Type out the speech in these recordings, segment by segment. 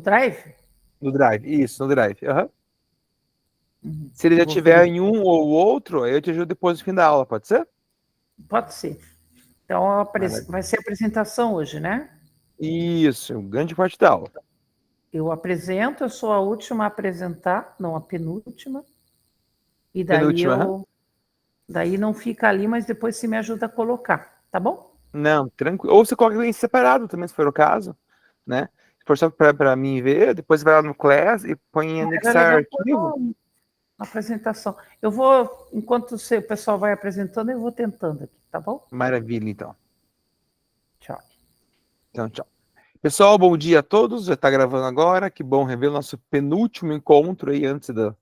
Drive? No Drive, isso, no Drive. Uhum. Uhum. Se ele já tiver em um ou outro, eu te ajudo depois no fim da aula, pode ser? Pode ser. Então, vai ser a apresentação hoje, né? Isso, grande parte da aula. Eu apresento, eu sou a última a apresentar, não a penúltima. E daí Penúltima, daí não fica ali, mas depois você me ajuda a colocar, tá bom? Não, tranquilo. Ou você coloca em separado também, se for o caso, né? Se for só para mim ver, depois vai lá no Class e põe em Era anexar legal arquivo. na apresentação. Eu vou, enquanto o pessoal vai apresentando, eu vou tentando aqui, tá bom? Maravilha, então. Tchau. Então, tchau. Pessoal, bom dia a todos. Já está gravando agora. Que bom rever o nosso penúltimo encontro aí antes do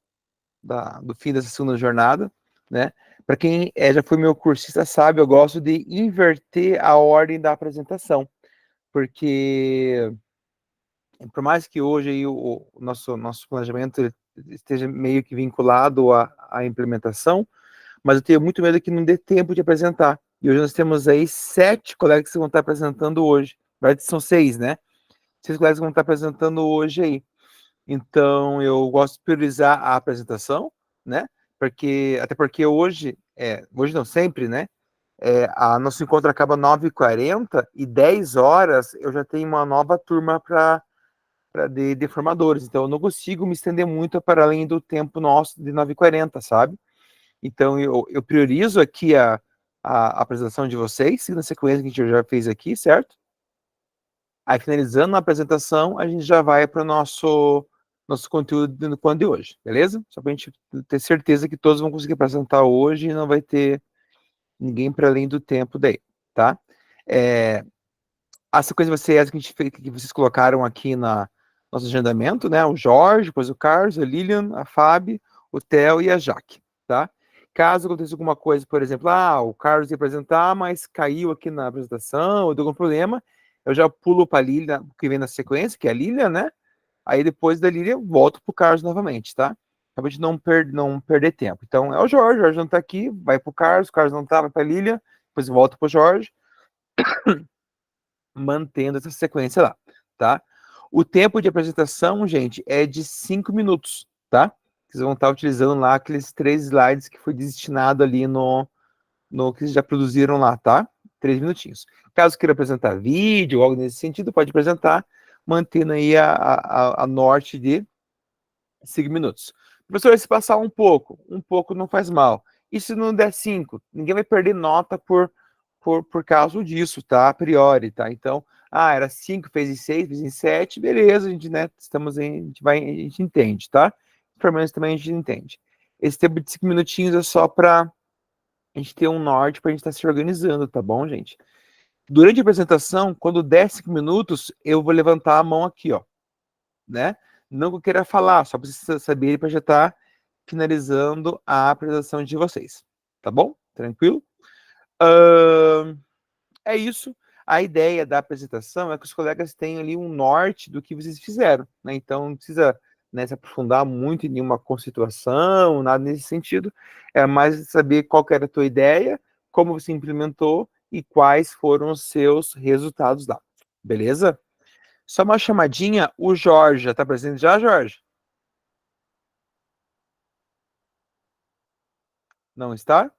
fim dessa segunda jornada, né? Para quem já foi meu cursista sabe, eu gosto de inverter a ordem da apresentação, porque por mais que hoje aí o nosso planejamento esteja meio que vinculado à implementação, mas eu tenho muito medo que não dê tempo de apresentar. E hoje nós temos aí 7 colegas que vão estar apresentando hoje. Na verdade, são 6, né? 6 colegas que vão estar apresentando hoje aí. Então, eu gosto de priorizar a apresentação, né? Até porque hoje não, sempre, né? Nosso encontro acaba 9h40 e 10 horas eu já tenho uma nova turma de formadores. Então, eu não consigo me estender muito para além do tempo nosso de 9h40, sabe? Então, eu priorizo aqui a apresentação de vocês, seguindo a sequência que a gente já fez aqui, certo? Aí, finalizando a apresentação, a gente já vai para o nosso conteúdo no plano de hoje, beleza? Só para a gente ter certeza que todos vão conseguir apresentar hoje e não vai ter ninguém para além do tempo daí, tá? A sequência vai ser essa que vocês colocaram aqui na nosso agendamento, né? O Jorge, depois o Carlos, a Lilian, a Fábio, o Theo e a Jaque, tá? Caso aconteça alguma coisa, por exemplo, o Carlos ia apresentar, mas caiu aqui na apresentação, ou deu algum problema, eu já pulo para a Lilian, que vem na sequência, que é a Lilian, né? Aí depois da Lilian, volto para o Carlos novamente, tá? Pra gente não perder tempo. Então, é o Jorge não tá aqui, vai para o Carlos não tá, vai para a Lilian, depois volta para o Jorge, mantendo essa sequência lá, tá? O tempo de apresentação, gente, é de 5 minutos, tá? Vocês vão estar utilizando lá aqueles 3 slides que foi destinado ali no que vocês já produziram lá, tá? 3 minutinhos. Caso queira apresentar vídeo ou algo nesse sentido, pode apresentar, mantendo aí a norte de 5 minutos. Professor, se passar um pouco não faz mal. E se não der 5? Ninguém vai perder nota por causa disso, tá? A priori, tá? Então, era 5, fez em 6, fez em 7, beleza, a gente, né, a gente entende, tá? Pelo menos também a gente entende. Esse tempo de 5 minutinhos é só para a gente ter um norte para a gente estar se organizando, tá bom, gente? Durante a apresentação, quando der 5 minutos, eu vou levantar a mão aqui, ó, né? Não que eu queira falar, só para vocês saberem para já estar finalizando a apresentação de vocês, tá bom? Tranquilo? É isso. A ideia da apresentação é que os colegas tenham ali um norte do que vocês fizeram, né? Então, não precisa, né, se aprofundar muito em nenhuma conceituação, nada nesse sentido. É mais saber qual que era a tua ideia, como você implementou e quais foram os seus resultados lá. Beleza? Só uma chamadinha, o Jorge já está presente já, Jorge? Não está?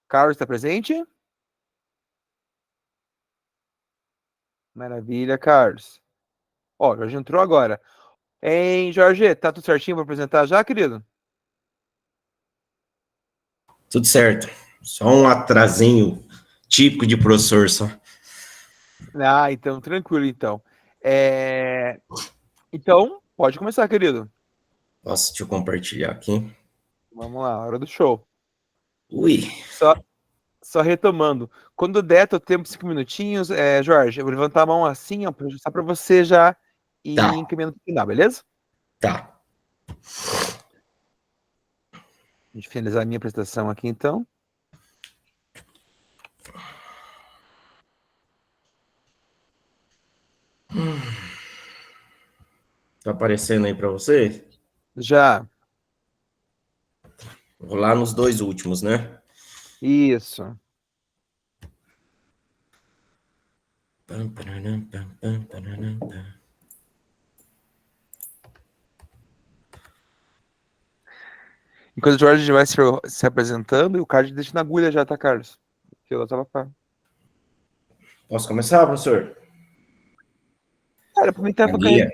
Carlos está presente? Maravilha, Carlos. Ó, Jorge entrou agora. Hein, Jorge, tá tudo certinho para apresentar já, querido? Tudo certo. Só um atrasinho típico de professor, só. Então, tranquilo, então. Então, pode começar, querido. Nossa, deixa eu compartilhar aqui. Vamos lá, hora do show. Ui. Só retomando. Quando der teu tempo, 5 minutinhos, Jorge, eu vou levantar a mão assim, ó, só para você já ir Tá. encaminhando pro final, beleza? Tá. Deixa eu finalizar a minha apresentação aqui, então. Tá aparecendo aí para você? Já. Vou lá nos 2 últimos, né? Isso. Pam, pararam, pam, pam, pararam, pam. Enquanto o Jorge vai se apresentando, e o card deixa na agulha já, tá, Carlos? Que ela tava pra... Posso começar, professor? Cara, pra mim tava Guia.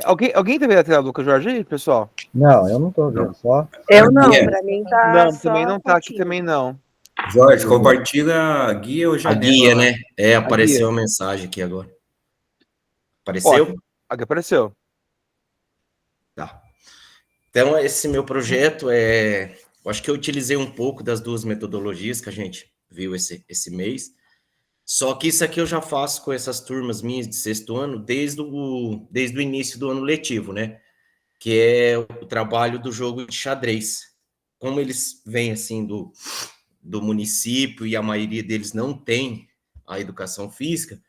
alguém teve a tela do Lucas Jorge aí, pessoal? Não, eu não tô vendo, só. Eu não, Guia. para mim tá Não, só também não tá aqui curtinho. também não. Jorge, compartilha a guia ou A janela. guia, lá. né? Apareceu a mensagem aqui agora. Apareceu? Aqui apareceu. Tá. Então, esse meu projeto eu acho que eu utilizei um pouco das duas metodologias que a gente viu esse mês. Só que isso aqui eu já faço com essas turmas minhas de sexto ano desde o início do ano letivo, né? Que é o trabalho do jogo de xadrez. Como eles vêm, assim, do município e a maioria deles não tem a educação física,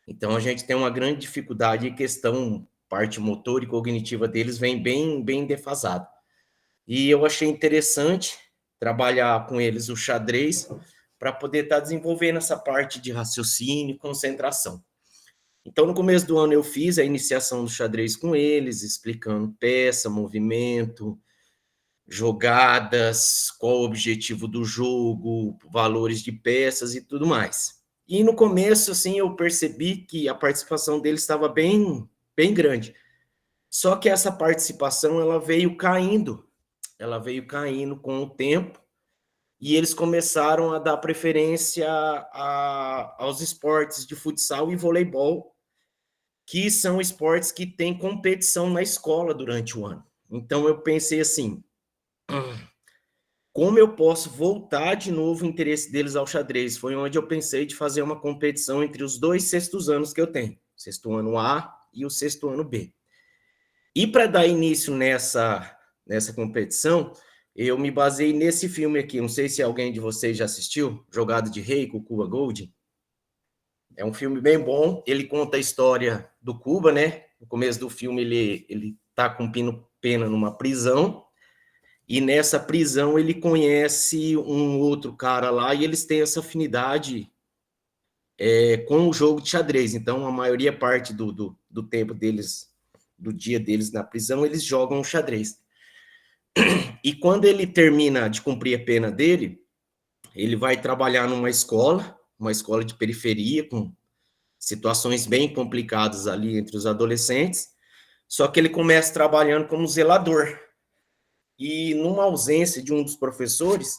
então a gente tem uma grande dificuldade em questão, parte motor e cognitiva deles vem bem defasado. E eu achei interessante trabalhar com eles o xadrez para poder estar desenvolvendo essa parte de raciocínio e concentração. Então, no começo do ano, eu fiz a iniciação do xadrez com eles, explicando peça, movimento, jogadas, qual o objetivo do jogo, valores de peças e tudo mais. E no começo, assim, eu percebi que a participação deles estava bem grande. Só que essa participação, ela veio caindo com o tempo, e eles começaram a dar preferência aos esportes de futsal e voleibol, que são esportes que têm competição na escola durante o ano. Então, eu pensei assim, como eu posso voltar de novo o interesse deles ao xadrez? Foi onde eu pensei de fazer uma competição entre os dois sextos anos que eu tenho, o sexto ano A e o sexto ano B. E para dar início nessa competição, eu me baseei nesse filme aqui, não sei se alguém de vocês já assistiu, Jogada de Rei, com o Cuba Gooding. É um filme bem bom, ele conta a história do Cuba, né? No começo do filme ele tá cumprindo pena numa prisão, e nessa prisão ele conhece um outro cara lá, e eles têm essa afinidade com o jogo de xadrez. Então, a maioria parte do tempo deles, do dia deles na prisão, eles jogam xadrez. E quando ele termina de cumprir a pena dele, ele vai trabalhar numa escola de periferia, com situações bem complicadas ali entre os adolescentes, só que ele começa trabalhando como zelador. E numa ausência de um dos professores,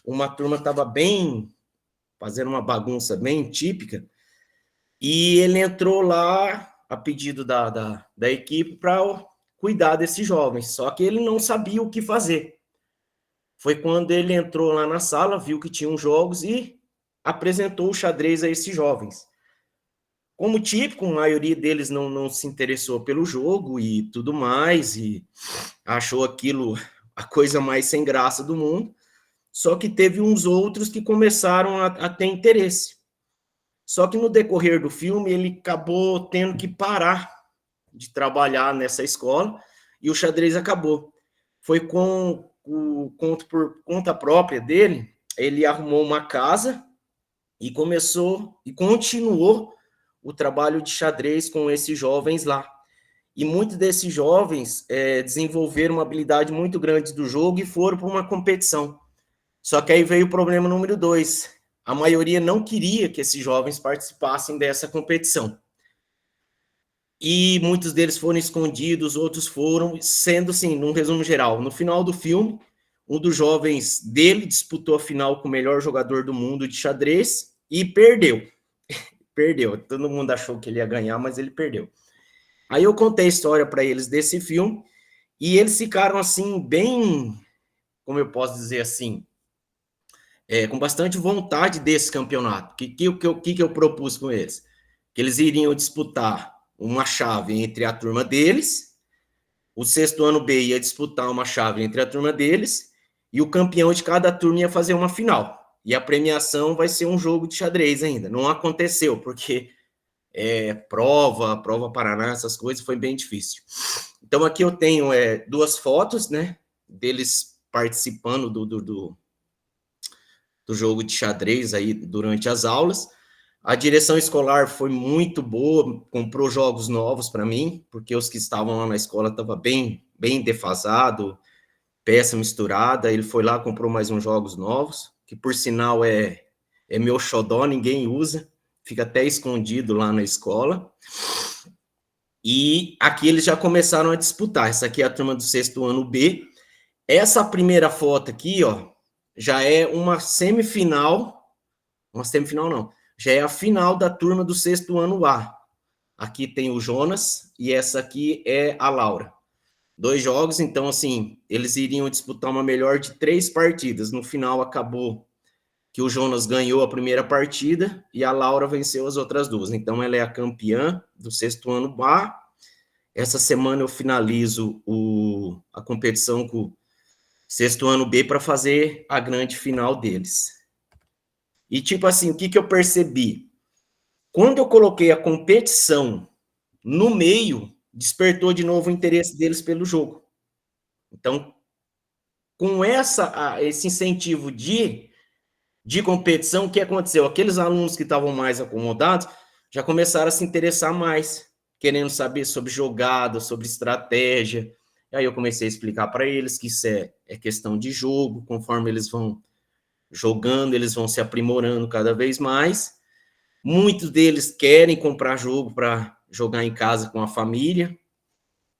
uma turma estava fazendo uma bagunça bem típica, e ele entrou lá a pedido da equipe para cuidar desses jovens, só que ele não sabia o que fazer. Foi quando ele entrou lá na sala, viu que tinham jogos e apresentou o xadrez a esses jovens. Como típico, a maioria deles não se interessou pelo jogo e tudo mais, e achou aquilo a coisa mais sem graça do mundo, só que teve uns outros que começaram a ter interesse. Só que no decorrer do filme, ele acabou tendo que parar de trabalhar nessa escola, e o xadrez acabou. Foi por conta própria dele, ele arrumou uma casa e continuou o trabalho de xadrez com esses jovens lá. E muitos desses jovens desenvolveram uma habilidade muito grande do jogo e foram para uma competição. Só que aí veio o problema número 2. A maioria não queria que esses jovens participassem dessa competição. E muitos deles foram escondidos, outros foram, sendo assim, num resumo geral, no final do filme, um dos jovens dele disputou a final com o melhor jogador do mundo de xadrez e perdeu. Perdeu. Todo mundo achou que ele ia ganhar, mas ele perdeu. Aí eu contei a história para eles desse filme, e eles ficaram assim, bem, como eu posso dizer assim, com bastante vontade desse campeonato. O que eu propus com eles? Que eles iriam disputar uma chave entre a turma deles, o sexto ano B ia disputar uma chave entre a turma deles, e o campeão de cada turma ia fazer uma final. E a premiação vai ser um jogo de xadrez ainda. Não aconteceu, porque prova Paraná, essas coisas, foi bem difícil. Então aqui eu tenho 2 fotos, né, deles participando do jogo de xadrez aí durante as aulas. A direção escolar foi muito boa, comprou jogos novos para mim, porque os que estavam lá na escola estavam bem defasado, peça misturada. Ele foi lá, comprou mais uns jogos novos, que por sinal é meu xodó, ninguém usa, fica até escondido lá na escola. E aqui eles já começaram a disputar. Essa aqui é a turma do 6º ano B. Essa primeira foto aqui, ó, já é uma semifinal não, já é a final da turma do 6º ano A. Aqui tem o Jonas e essa aqui é a Laura. 2 jogos, então, assim, eles iriam disputar uma melhor de 3 partidas. No final, acabou que o Jonas ganhou a primeira partida e a Laura venceu as outras 2. Então, ela é a campeã do 6º ano A. Essa semana eu finalizo a competição com o 6º ano B para fazer a grande final deles. E, tipo assim, o que eu percebi? Quando eu coloquei a competição no meio, despertou de novo o interesse deles pelo jogo. Então, com esse incentivo de competição, o que aconteceu? Aqueles alunos que estavam mais acomodados já começaram a se interessar mais, querendo saber sobre jogada, sobre estratégia. E aí eu comecei a explicar para eles que isso é questão de jogo, conforme eles vão jogando, eles vão se aprimorando cada vez mais. Muitos deles querem comprar jogo para jogar em casa com a família.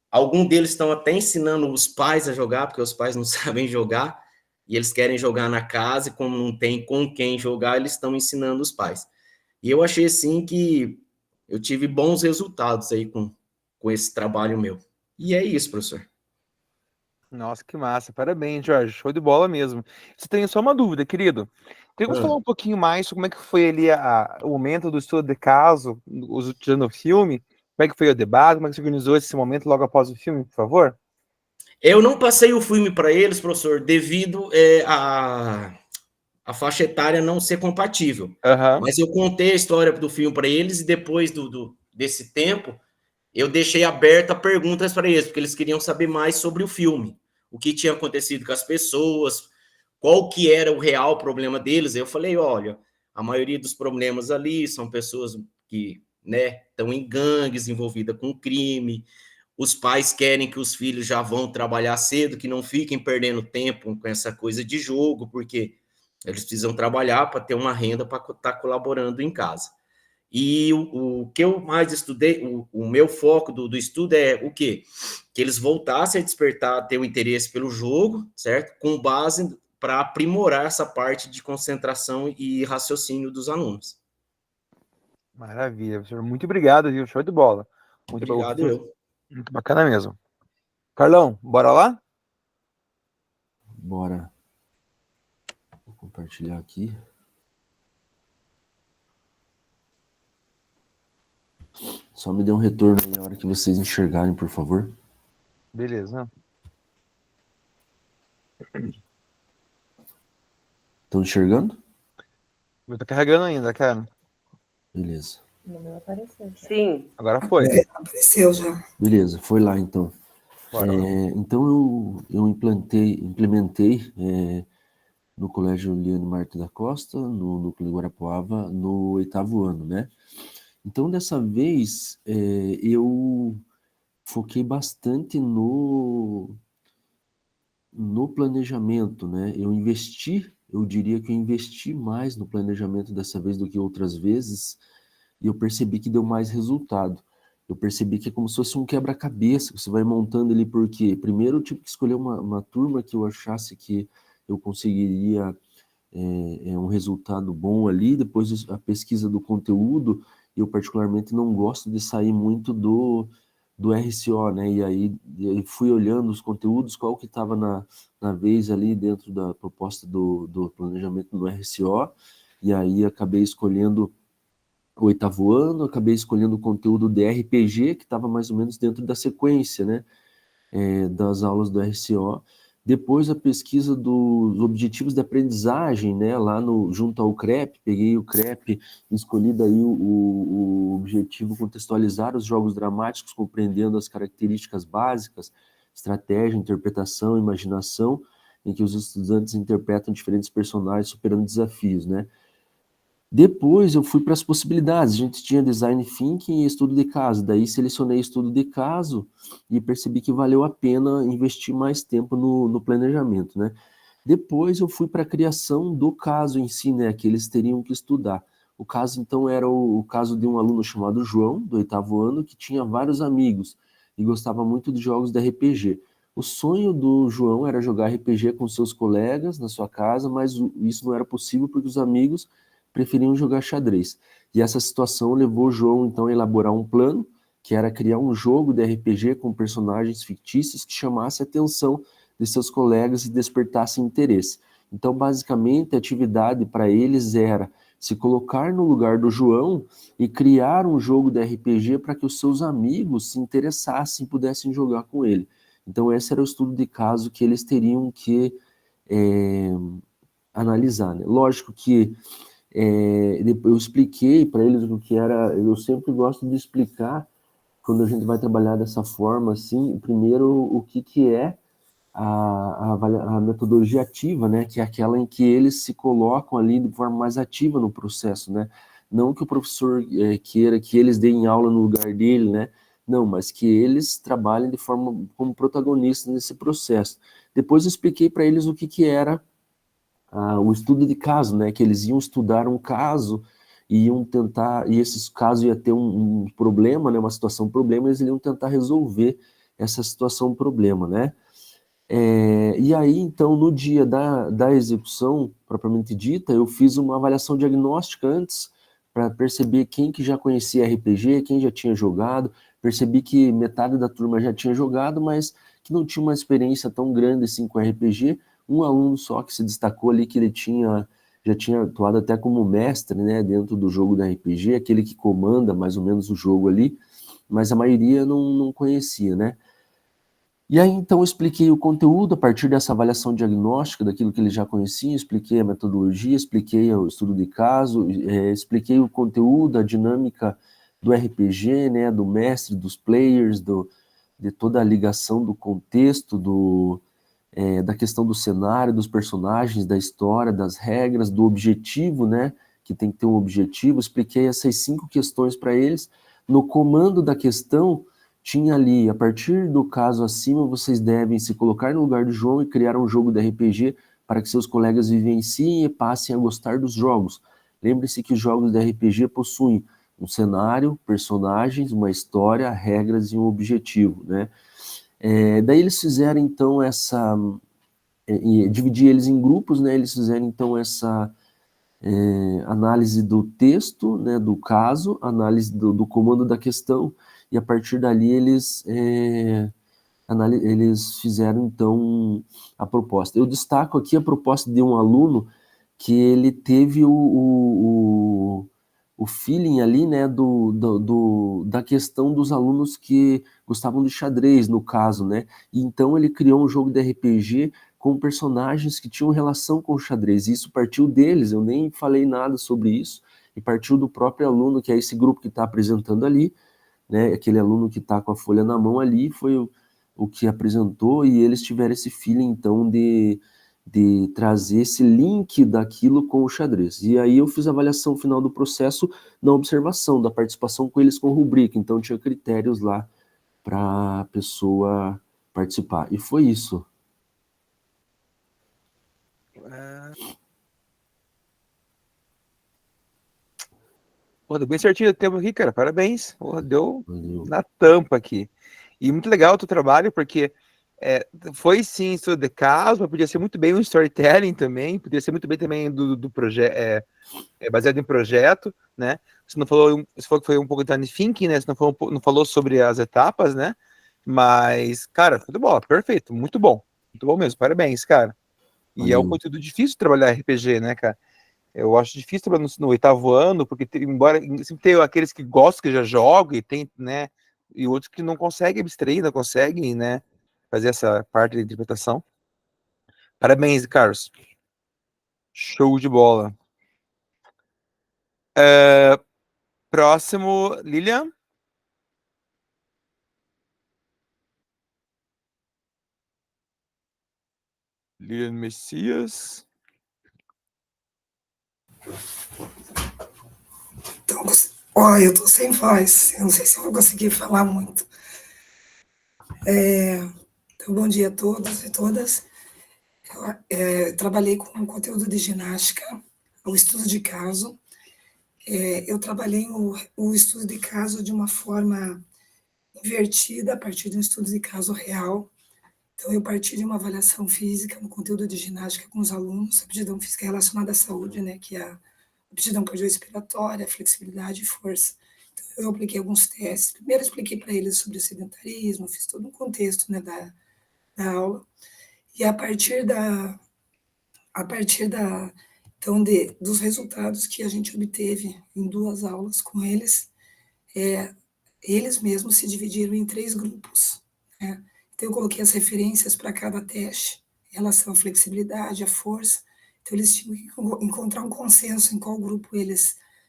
Alguns deles estão até ensinando os pais a jogar, porque os pais não sabem jogar, e eles querem jogar na casa, e como não tem com quem jogar, eles estão ensinando os pais. E eu achei, assim, que eu tive bons resultados aí com esse trabalho meu. E é isso, professor. Nossa, que massa. Parabéns, Jorge. Show de bola mesmo. Você tem só uma dúvida, querido. Tem como falar um pouquinho mais sobre como é que foi ali o momento do estudo de caso, utilizando o filme? Como é que foi o debate? Como é que você organizou esse momento logo após o filme, por favor? Eu não passei o filme para eles, professor, devido a faixa etária não ser compatível. Aham. Mas eu contei a história do filme para eles e depois desse tempo, eu deixei aberta perguntas para eles, porque eles queriam saber mais sobre o filme, o que tinha acontecido com as pessoas, qual que era o real problema deles. Eu falei, olha, a maioria dos problemas ali são pessoas que, né, estão em gangues, envolvidas com crime. Os pais querem que os filhos já vão trabalhar cedo, que não fiquem perdendo tempo com essa coisa de jogo, porque eles precisam trabalhar para ter uma renda para estar colaborando em casa. E o que eu mais estudei, o meu foco do estudo é o quê? Que eles voltassem a despertar, a ter o interesse pelo jogo, certo? Com base para aprimorar essa parte de concentração e raciocínio dos alunos. Maravilha, professor. Muito obrigado, viu? Show de bola. Obrigado, eu. Muito bacana mesmo. Carlão, bora lá? Bora. Vou compartilhar aqui. Só me dê um retorno na hora que vocês enxergarem, por favor. Beleza. Estão enxergando? Eu tô carregando ainda, cara. Beleza. No meu apareceu. Sim. Agora foi. Apareceu já. Beleza, foi lá então. Bora. Então eu implementei no Colégio Liane Marta da Costa, no Núcleo de Guarapuava, no 8º ano, né? Então, dessa vez, eu foquei bastante no planejamento, né? Eu diria que eu investi mais no planejamento dessa vez do que outras vezes, e eu percebi que deu mais resultado. Eu percebi que é como se fosse um quebra-cabeça, que você vai montando ali, porque primeiro eu tive que escolher uma turma que eu achasse que eu conseguiria um resultado bom ali, depois a pesquisa do conteúdo. Eu particularmente não gosto de sair muito do RCO, né? E aí fui olhando os conteúdos, qual que estava na vez ali dentro da proposta do planejamento do RCO, e aí acabei escolhendo o 8º ano, acabei escolhendo o conteúdo de RPG, que estava mais ou menos dentro da sequência, né? Das aulas do RCO. Depois a pesquisa dos objetivos de aprendizagem, né, lá junto ao CREP, peguei o CREP, escolhi daí o objetivo contextualizar os jogos dramáticos, compreendendo as características básicas, estratégia, interpretação, imaginação, em que os estudantes interpretam diferentes personagens superando desafios, né. Depois eu fui para as possibilidades. A gente tinha design thinking e estudo de caso. Daí selecionei estudo de caso e percebi que valeu a pena investir mais tempo no planejamento, né? Depois eu fui para a criação do caso em si, né? Que eles teriam que estudar. O caso, então, era o caso de um aluno chamado João, do 8º ano, que tinha vários amigos e gostava muito de jogos de RPG. O sonho do João era jogar RPG com seus colegas na sua casa, mas isso não era possível porque os amigos preferiam jogar xadrez. E essa situação levou o João, então, a elaborar um plano, que era criar um jogo de RPG com personagens fictícios que chamasse a atenção de seus colegas e despertasse interesse. Então, basicamente, a atividade para eles era se colocar no lugar do João e criar um jogo de RPG para que os seus amigos se interessassem e pudessem jogar com ele. Então, esse era o estudo de caso que eles teriam que analisar, né? Lógico que eu expliquei para eles o que era. Eu sempre gosto de explicar, quando a gente vai trabalhar dessa forma, assim, primeiro o que é a metodologia ativa, né, que é aquela em que eles se colocam ali de forma mais ativa no processo, né, não que o professor queira que eles deem aula no lugar dele, né, não, mas que eles trabalhem de forma como protagonistas nesse processo. Depois eu expliquei para eles o que era o estudo de caso, né, que eles iam estudar um caso e iam tentar, e esses casos ia ter um problema, né, uma situação problema, eles iam tentar resolver essa situação problema, né. E aí, então, no dia da execução, propriamente dita, eu fiz uma avaliação diagnóstica antes, para perceber quem que já conhecia RPG, quem já tinha jogado, percebi que metade da turma já tinha jogado, mas que não tinha uma experiência tão grande assim com RPG, um aluno só que se destacou ali, que ele já tinha atuado até como mestre, né, dentro do jogo da RPG, aquele que comanda mais ou menos o jogo ali, mas a maioria não conhecia, né. E aí, então, eu expliquei o conteúdo a partir dessa avaliação diagnóstica daquilo que ele já conhecia, expliquei a metodologia, expliquei o estudo de caso, expliquei o conteúdo, a dinâmica do RPG, né, do mestre, dos players, de toda a ligação do contexto, da questão do cenário, dos personagens, da história, das regras, do objetivo, né, que tem que ter um objetivo. Expliquei essas 5 questões para eles. No comando da questão, tinha ali, a partir do caso acima, vocês devem se colocar no lugar do João e criar um jogo de RPG para que seus colegas vivenciem e passem a gostar dos jogos. Lembre-se que os jogos de RPG possuem um cenário, personagens, uma história, regras e um objetivo, né? Daí eles fizeram, então, dividir eles em grupos, né? Eles fizeram, então, essa análise do texto, né, do caso, análise do comando da questão, e a partir dali eles fizeram, então, a proposta. Eu destaco aqui a proposta de um aluno que ele teve o feeling ali, né, da questão dos alunos que gostavam de xadrez, no caso, né, e então ele criou um jogo de RPG com personagens que tinham relação com o xadrez, e isso partiu deles, eu nem falei nada sobre isso, e partiu do próprio aluno, que é esse grupo que está apresentando ali, né, aquele aluno que está com a folha na mão ali, foi o que apresentou, e eles tiveram esse feeling, então, de trazer esse link daquilo com o xadrez. E aí eu fiz a avaliação final do processo na observação, da participação com eles com rubrica, então tinha critérios lá para a pessoa participar. E foi isso. Pô, deu bem certinho o tempo aqui, cara. Parabéns. Pô, deu Valeu. na tampa aqui. E muito legal o teu trabalho, porque foi sim estudo de caso, mas podia ser muito bem um storytelling também, podia ser muito bem também do projeto, baseado em projeto, né? Você falou que foi um pouco de design thinking, né? Você não falou sobre as etapas, né? Mas, cara, tudo bom, perfeito, muito bom mesmo, parabéns, cara. E Valeu. é um conteúdo difícil trabalhar RPG, né, cara? Eu acho difícil trabalhar no 8º ano, porque embora sempre tem aqueles que gostam, que já jogam, e tem, né, e outros que não conseguem abstrair, não conseguem, né, fazer essa parte da interpretação. Parabéns, Carlos. Show de bola. Próximo, Lilian. Lilian Messias. Então, ó, eu tô sem voz, eu não sei se eu vou conseguir falar muito. Então, bom dia a todos e todas. Eu trabalhei com conteúdo de ginástica, o estudo de caso. Eu trabalhei o estudo de caso de uma forma invertida, a partir de um estudo de caso real. Então, eu parti de uma avaliação física no conteúdo de ginástica com os alunos, aptidão física relacionada à saúde, né, que é a aptidão cardiorrespiratória, flexibilidade e força. Então, eu apliquei alguns testes. Primeiro, expliquei para eles sobre o sedentarismo, fiz todo um contexto, né, da aula. E então, dos resultados que a gente obteve em 2 aulas com eles, eles mesmos se dividiram em 3 grupos, né? Então, eu coloquei as referências para cada teste, em relação à flexibilidade, à força. Então, eles tinham que encontrar um consenso em qual grupo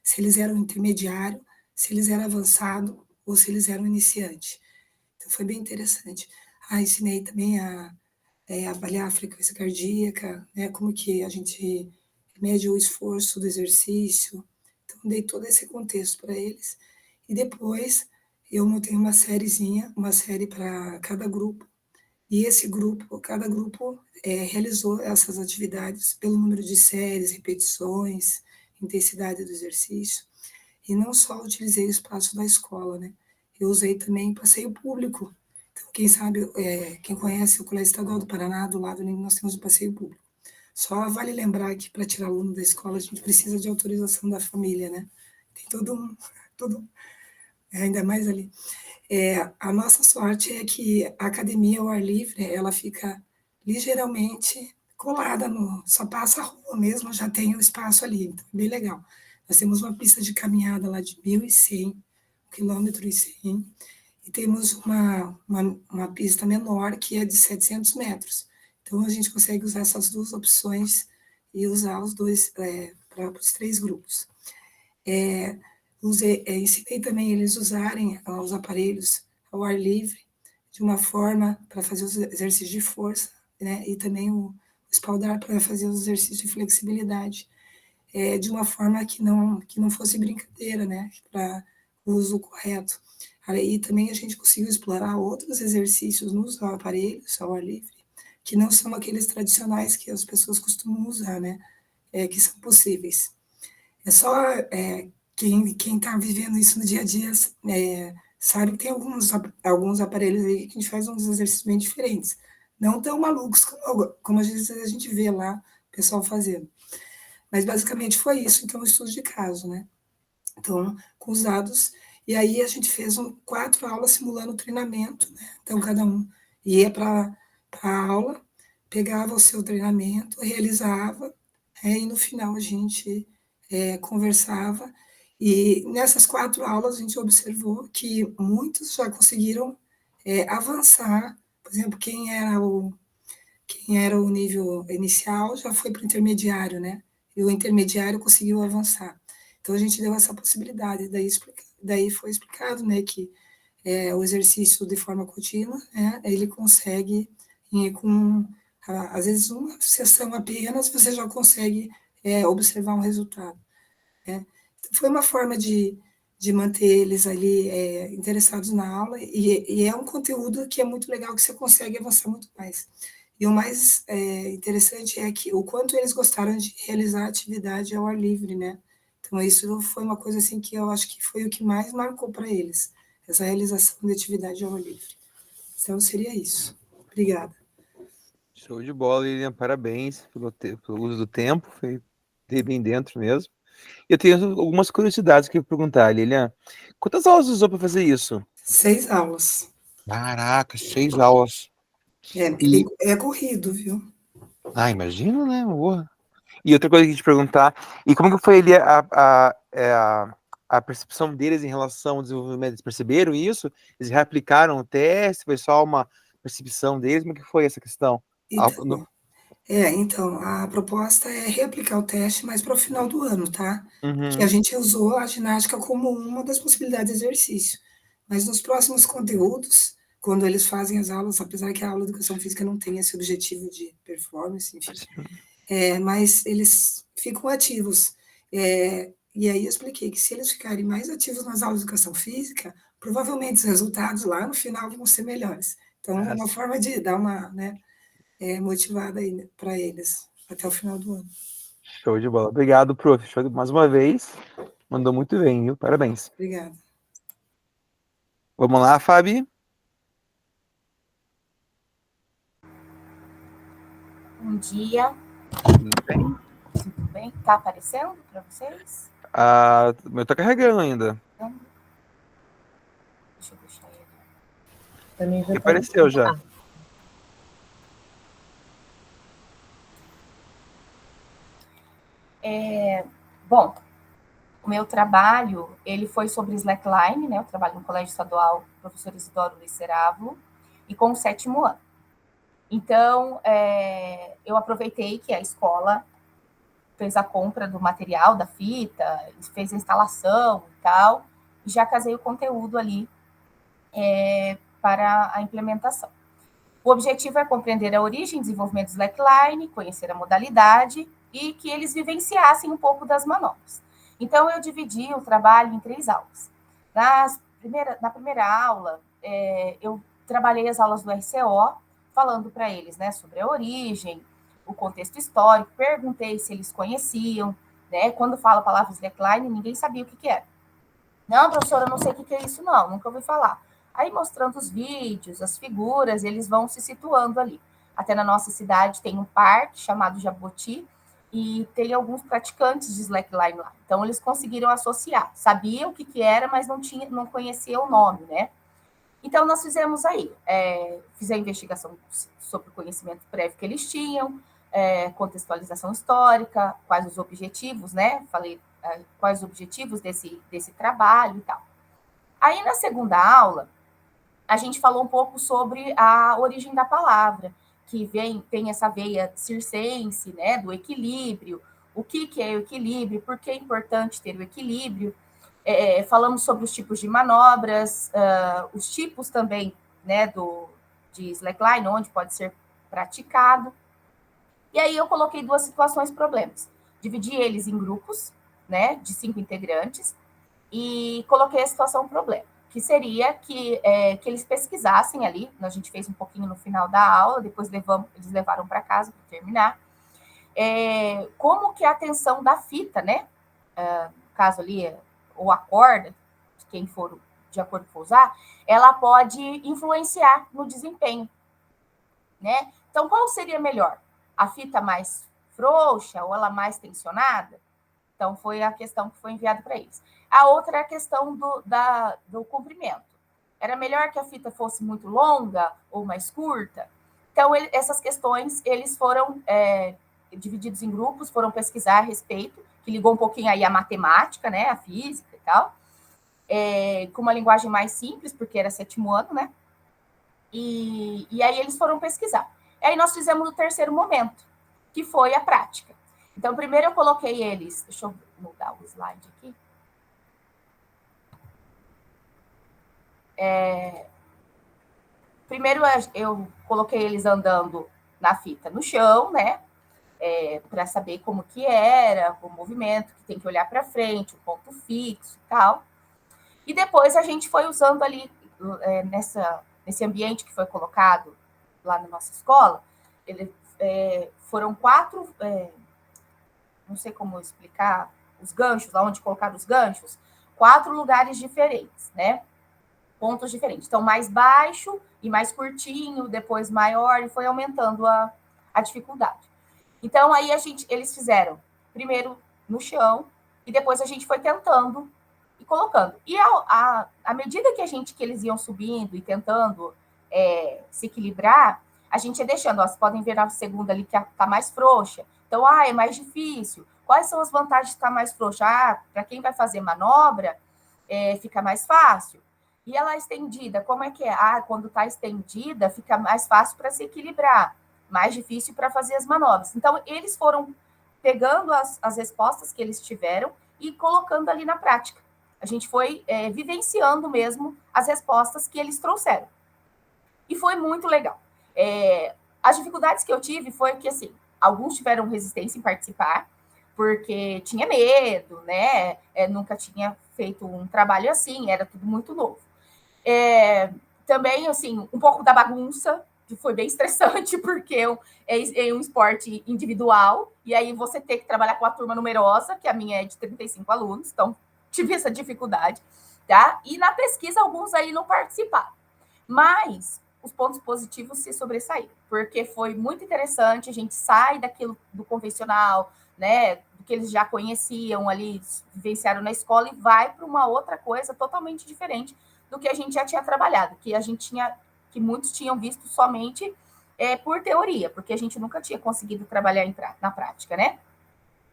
se eles eram intermediário, se eles eram avançado ou se eles eram iniciante. Então, foi bem interessante. Ensinei também a avaliar a frequência cardíaca, né, como que a gente mede o esforço do exercício. Então, dei todo esse contexto para eles. E depois, eu montei uma série para cada grupo. E cada grupo realizou essas atividades pelo número de séries, repetições, intensidade do exercício. E não só utilizei o espaço da escola, né? Eu usei também passeio público. Então, quem sabe, quem conhece o Colégio Estadual do Paraná, do lado nós temos o passeio público. Só vale lembrar que para tirar aluno da escola a gente precisa de autorização da família, né? Tem ainda mais ali. A nossa sorte é que a academia ao ar livre, ela fica ligeiramente colada só passa a rua mesmo, já tem o espaço ali, então é bem legal. Nós temos uma pista de caminhada lá de 1.100, 1,1 km, e temos uma pista menor que é de 700 metros. Então, a gente consegue usar essas 2 opções e usar os dois para os 3 grupos. Ensinei também eles usarem os aparelhos ao ar livre, de uma forma para fazer os exercícios de força, né, e também o espaldar para fazer os exercícios de flexibilidade, de uma forma que não fosse brincadeira, né, para o uso correto. Aí também a gente conseguiu explorar outros exercícios nos aparelhos ao ar livre, que não são aqueles tradicionais que as pessoas costumam usar, né, que são possíveis. É só quem está vivendo isso no dia a dia sabe que tem alguns aparelhos aí que a gente faz uns exercícios bem diferentes. Não tão malucos como às vezes a gente vê lá o pessoal fazendo. Mas basicamente foi isso, então, o estudo de caso, né? Então, com os dados, e aí a gente fez 4 aulas simulando o treinamento, né? Então, cada um ia para a aula, pegava o seu treinamento, realizava, e no final a gente conversava, e nessas 4 aulas a gente observou que muitos já conseguiram avançar, por exemplo, quem era o nível inicial já foi para o intermediário, né? E o intermediário conseguiu avançar. Então, a gente deu essa possibilidade, daí foi explicado, né, que o exercício de forma contínua, né, ele consegue, às vezes, uma sessão apenas, você já consegue observar um resultado, né? Então, foi uma forma de manter eles ali interessados na aula, e é um conteúdo que é muito legal, que você consegue avançar muito mais. E o mais interessante é que o quanto eles gostaram de realizar a atividade ao ar livre, né? Então, isso foi uma coisa assim que eu acho que foi o que mais marcou para eles, essa realização de atividade ao ar livre. Então, seria isso. Obrigada. Show de bola, Lilian. Parabéns pelo uso do tempo. Foi bem dentro mesmo. Eu tenho algumas curiosidades que eu vou perguntar, Lilian. Quantas aulas usou para fazer isso? 6 aulas. Caraca, 6 aulas. É corrido, viu? Imagino, né? Porra. E outra coisa que eu ia te perguntar, e como que foi ali a percepção deles em relação ao desenvolvimento? Eles perceberam isso? Eles reaplicaram o teste? Foi só uma percepção deles? Como que foi essa questão? Então, a proposta é reaplicar o teste, mas para o final do ano, tá? Que a Uhum. gente usou a ginástica como uma das possibilidades de exercício. Mas nos próximos conteúdos, quando eles fazem as aulas, apesar que a aula de educação física não tem esse objetivo de performance, enfim, mas eles ficam ativos. E aí eu expliquei que se eles ficarem mais ativos nas aulas de educação física, provavelmente os resultados lá no final vão ser melhores. Então, é uma forma de dar uma, né, motivada aí para eles até o final do ano. Show de bola. Obrigado, prof. Mais uma vez. Mandou muito bem, viu? Parabéns. Obrigada. Vamos lá, Fabi. Bom dia. Tudo bem? Tudo bem? Tá aparecendo para vocês? O meu tá carregando ainda. Então, deixa eu deixar ele. Também já Apareceu já. Bom, o meu trabalho, ele foi sobre slackline, né? Eu trabalho no Colégio Estadual Professor Isidoro Luiz Cerávulo, e com o 7º ano. Então, eu aproveitei que a escola fez a compra do material, da fita, fez a instalação e tal, e já casei o conteúdo ali para a implementação. O objetivo é compreender a origem e desenvolvimento do slackline, conhecer a modalidade e que eles vivenciassem um pouco das manobras. Então, eu dividi o trabalho em 3 aulas. Na primeira aula, eu trabalhei as aulas do RCO, falando para eles, né, sobre a origem, o contexto histórico, perguntei se eles conheciam, né, quando fala a palavra slackline, ninguém sabia o que era. Não, professora, eu não sei o que é isso não, nunca ouvi falar. Aí mostrando os vídeos, as figuras, eles vão se situando ali. Até na nossa cidade tem um parque chamado Jaboti, e tem alguns praticantes de slackline lá. Então, eles conseguiram associar. Sabiam o que era, mas não conhecia o nome, né? Então, nós fizemos aí. Fiz a investigação sobre o conhecimento prévio que eles tinham, contextualização histórica, quais os objetivos, né? Falei quais os objetivos desse trabalho e tal. Aí, na segunda aula, a gente falou um pouco sobre a origem da palavra, que tem essa veia circense, né, do equilíbrio, o que é o equilíbrio, por que é importante ter o equilíbrio. Falamos sobre os tipos de manobras, os tipos também, né, de slackline, onde pode ser praticado. E aí eu coloquei 2 situações problemas. Dividi eles em grupos, né, de 5 integrantes, e coloquei a situação problema, que seria que eles pesquisassem ali, a gente fez um pouquinho no final da aula, depois eles levaram para casa para terminar, como que a tensão da fita, né, no caso ali, ou a corda, de quem for, de acordo com usar, ela pode influenciar no desempenho, né? Então, qual seria melhor? A fita mais frouxa ou ela mais tensionada? Então, foi a questão que foi enviada para eles. A outra é a questão do comprimento. Era melhor que a fita fosse muito longa ou mais curta? Então, essas questões, eles foram divididos em grupos, foram pesquisar a respeito, que ligou um pouquinho aí a matemática, né, a física e tal, com uma linguagem mais simples, porque era 7º ano, né? E aí eles foram pesquisar. E aí nós fizemos o 3º momento, que foi a prática. Então, primeiro eu coloquei eles... Deixa eu mudar o slide aqui. Primeiro eu coloquei eles andando na fita no chão, né? Para saber como que era, o movimento, que tem que olhar para frente, o ponto fixo e tal. E depois a gente foi usando ali, nesse ambiente que foi colocado lá na nossa escola, foram 4... não sei como explicar, os ganchos, aonde colocar os ganchos, 4 lugares diferentes, né? Pontos diferentes. Então, mais baixo e mais curtinho, depois maior, e foi aumentando a dificuldade. Então, aí eles fizeram primeiro no chão, e depois a gente foi tentando e colocando. E à medida que eles iam subindo e tentando se equilibrar, a gente ia deixando, vocês podem ver na segunda ali que está mais frouxa. Então, é mais difícil. Quais são as vantagens de estar mais frouxa? Para quem vai fazer manobra, fica mais fácil. E ela estendida, como é que é? Quando está estendida, fica mais fácil para se equilibrar, mais difícil para fazer as manobras. Então, eles foram pegando as respostas que eles tiveram e colocando ali na prática. A gente foi vivenciando mesmo as respostas que eles trouxeram. E foi muito legal. As dificuldades que eu tive foi que, assim, alguns tiveram resistência em participar, porque tinha medo, né? Nunca tinha feito um trabalho assim, era tudo muito novo. Também, assim, um pouco da bagunça, que foi bem estressante, porque é um esporte individual, e aí você tem que trabalhar com a turma numerosa, que a minha é de 35 alunos, então tive essa dificuldade, tá? E na pesquisa, alguns aí não participaram. Mas os pontos positivos se sobressaíram, porque foi muito interessante, a gente sai daquilo do convencional, né, do que eles já conheciam ali, vivenciaram na escola, e vai para uma outra coisa totalmente diferente do que a gente já tinha trabalhado, que muitos tinham visto somente por teoria, porque a gente nunca tinha conseguido trabalhar na prática, né?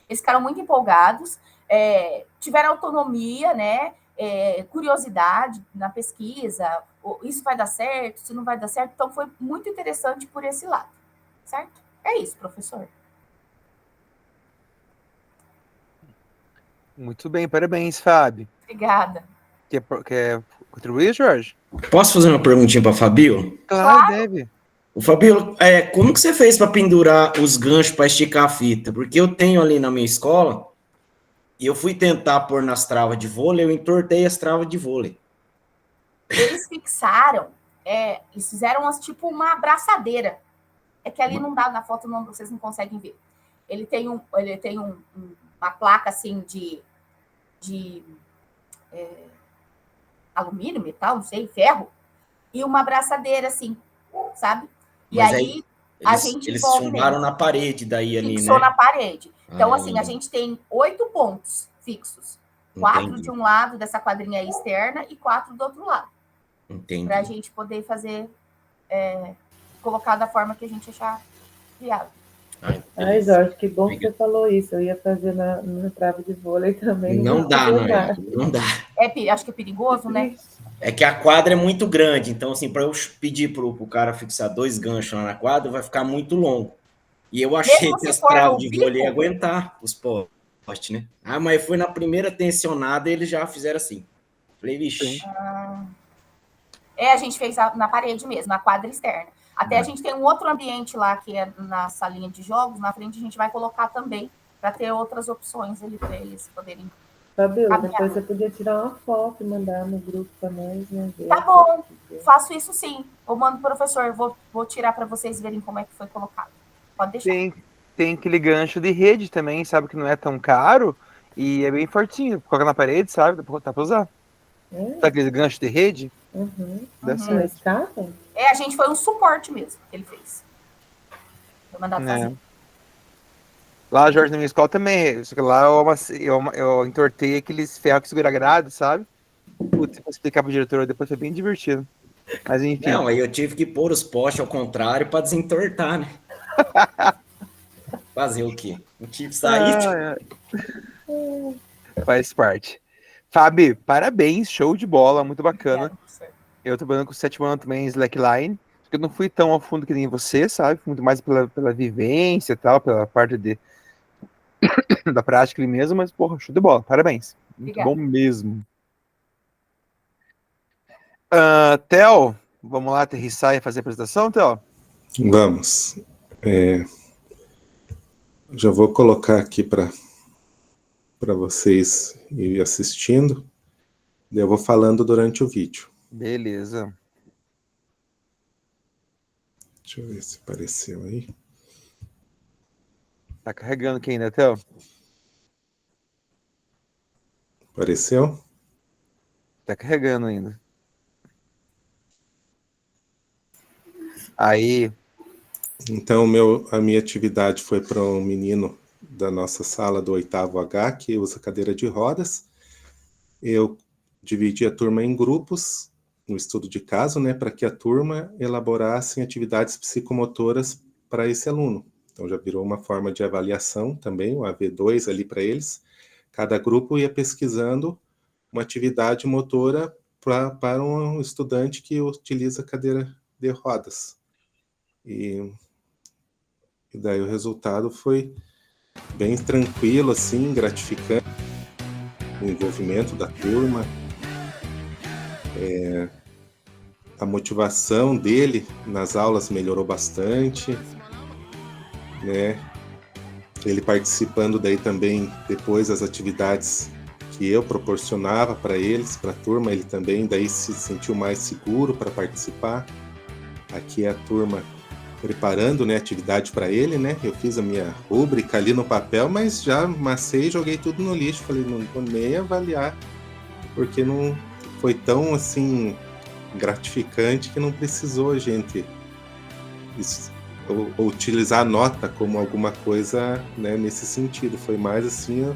Eles ficaram muito empolgados, tiveram autonomia, né? Curiosidade na pesquisa, isso vai dar certo, se não vai dar certo, então foi muito interessante por esse lado, certo? É isso, professor. Muito bem, parabéns, Fábio. Obrigada. Quer contribuir, Jorge? Posso fazer uma perguntinha para Fabio? Claro, deve. O Fabio, como que você fez para pendurar os ganchos para esticar a fita? Porque eu tenho ali na minha escola, e eu fui tentar pôr nas travas de vôlei, eu entortei as travas de vôlei. Eles fixaram, eles fizeram tipo uma abraçadeira. É que ali não dá, na foto vocês não conseguem ver. Ele tem uma placa assim de alumínio, metal, não sei, ferro, e uma abraçadeira assim, sabe? E Mas aí eles chumbaram na parede daí ali, fixou né? na parede. Então, assim, a gente tem 8 pontos fixos. 4 Entendi. de um lado dessa quadrinha aí externa e 4 do outro lado. Entendi. Para a gente poder fazer, colocar da forma que a gente achar viável. Ai, Jorge, que bom que você falou isso. Eu ia fazer na trave de vôlei também. Não dá, não dá. Acho que é perigoso, né? É que a quadra é muito grande, então, assim, para eu pedir pro cara fixar 2 ganchos lá na quadra, vai ficar muito longo. E eu achei que as travas de vôlei iam aguentar os postes, né? Ah, mas foi na primeira tensionada e eles já fizeram assim. Falei, vixe. A gente fez na parede mesmo, na quadra externa. Até a gente tem um outro ambiente lá, que é na salinha de jogos, na frente a gente vai colocar também, para ter outras opções ali para eles poderem. Fabio, depois você podia tirar uma foto e mandar no grupo para nós, né? Tá bom, faço isso sim. Eu mando pro professor, vou tirar para vocês verem como é que foi colocado. Pode deixar. Tem aquele gancho de rede também, sabe, que não é tão caro e é bem fortinho. Coloca na parede, sabe? Dá pra usar. Sabe aquele gancho de rede? Dá certo. A gente foi um suporte mesmo que ele fez. Vou mandar fazer. Lá, Jorge, na minha escola também. Só que lá eu entortei aqueles ferros que segura a grade, sabe? Putz, vou explicar pro diretor depois, foi bem divertido. Mas enfim. Não, aí eu tive que pôr os postes ao contrário para desentortar, né? Fazer o quê? Não tive saída. Faz parte. Fábio, parabéns, show de bola, muito bacana. Eu tô trabalhando com 7º ano também em Slackline. Eu não fui tão a fundo que nem você, sabe? Fui muito mais pela vivência e tal, pela parte da prática ali mesmo, mas, porra, show de bola, parabéns. Muito bom mesmo. Theo, vamos lá aterrissar e fazer a apresentação, Theo? Vamos. Já vou colocar aqui para vocês irem assistindo. Eu vou falando durante o vídeo. Beleza. Deixa eu ver se apareceu aí. Tá carregando aqui ainda, Theo? Apareceu? Tá carregando ainda. Aí. Então, a minha atividade foi para um menino da nossa sala do 8º H, que usa cadeira de rodas. Eu dividi a turma em grupos, no estudo de caso, né, para que a turma elaborasse atividades psicomotoras para esse aluno. Então, já virou uma forma de avaliação também, o AV2 ali para eles. Cada grupo ia pesquisando uma atividade motora para um estudante que utiliza cadeira de rodas. E daí o resultado foi bem tranquilo, assim, gratificante. O envolvimento da turma, a motivação dele nas aulas melhorou bastante, né? ele participando daí também depois das atividades que eu proporcionava para eles, para a turma, ele também daí se sentiu mais seguro para participar. Aqui é a turma preparando, né, atividade para ele, né? Eu fiz a minha rúbrica ali no papel, mas já amassei e joguei tudo no lixo. Falei, não vou nem avaliar, porque não foi tão assim gratificante que não precisou a gente ou utilizar a nota como alguma coisa, né, nesse sentido. Foi mais assim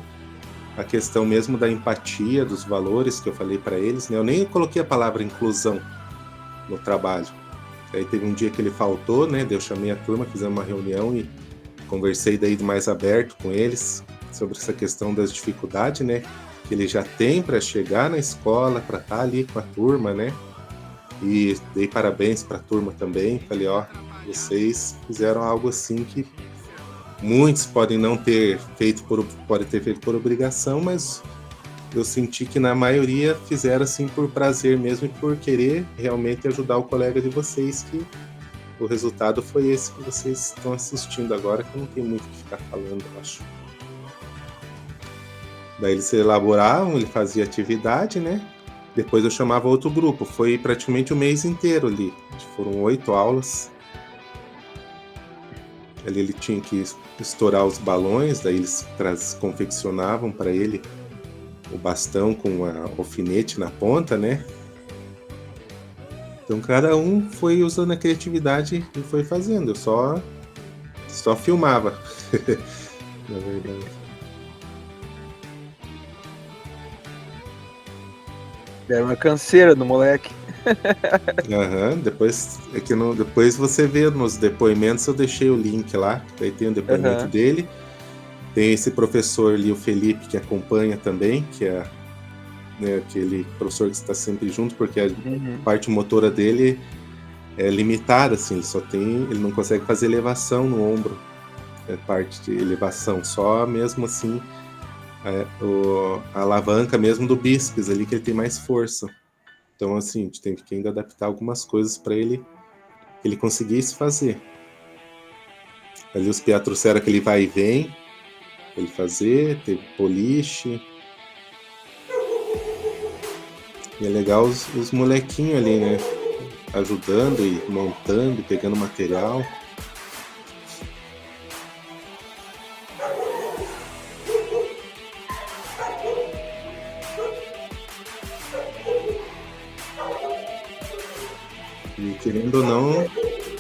a questão mesmo da empatia, dos valores que eu falei para eles, né? Eu nem coloquei a palavra inclusão no trabalho. Aí teve um dia que ele faltou, né? Eu chamei a turma, fizemos uma reunião e conversei daí mais aberto com eles sobre essa questão das dificuldades, né? Que ele já tem para chegar na escola, para estar ali com a turma, né? E dei parabéns para a turma também. Falei, ó, vocês fizeram algo assim que muitos podem não ter feito podem ter feito por obrigação, mas eu senti que na maioria fizeram assim por prazer mesmo e por querer realmente ajudar o colega de vocês, que o resultado foi esse que vocês estão assistindo agora, que não tem muito o que ficar falando, eu acho. Daí eles elaboravam, ele fazia atividade, né? Depois eu chamava outro grupo, foi praticamente o mês inteiro ali, foram 8 aulas. Ali ele tinha que estourar os balões, daí eles confeccionavam para ele o bastão com o alfinete na ponta, né? Então cada um foi usando a criatividade e foi fazendo. Eu só filmava, na verdade. Deram uma canseira no moleque. Depois você vê nos depoimentos, eu deixei o link lá, daí tem o depoimento dele. Tem esse professor ali, o Felipe, que acompanha também, que é, né, aquele professor que está sempre junto, porque a parte motora dele é limitada, assim, ele não consegue fazer elevação no ombro, parte de elevação, só mesmo assim a alavanca mesmo do bíceps ali, que ele tem mais força. Então, assim, a gente tem que ainda adaptar algumas coisas para ele conseguisse fazer. Ali os piá trouxeram aquele vai e vem, ele fazer, teve boliche. E é legal os molequinhos ali, né? Ajudando e montando, pegando material. E querendo ou não,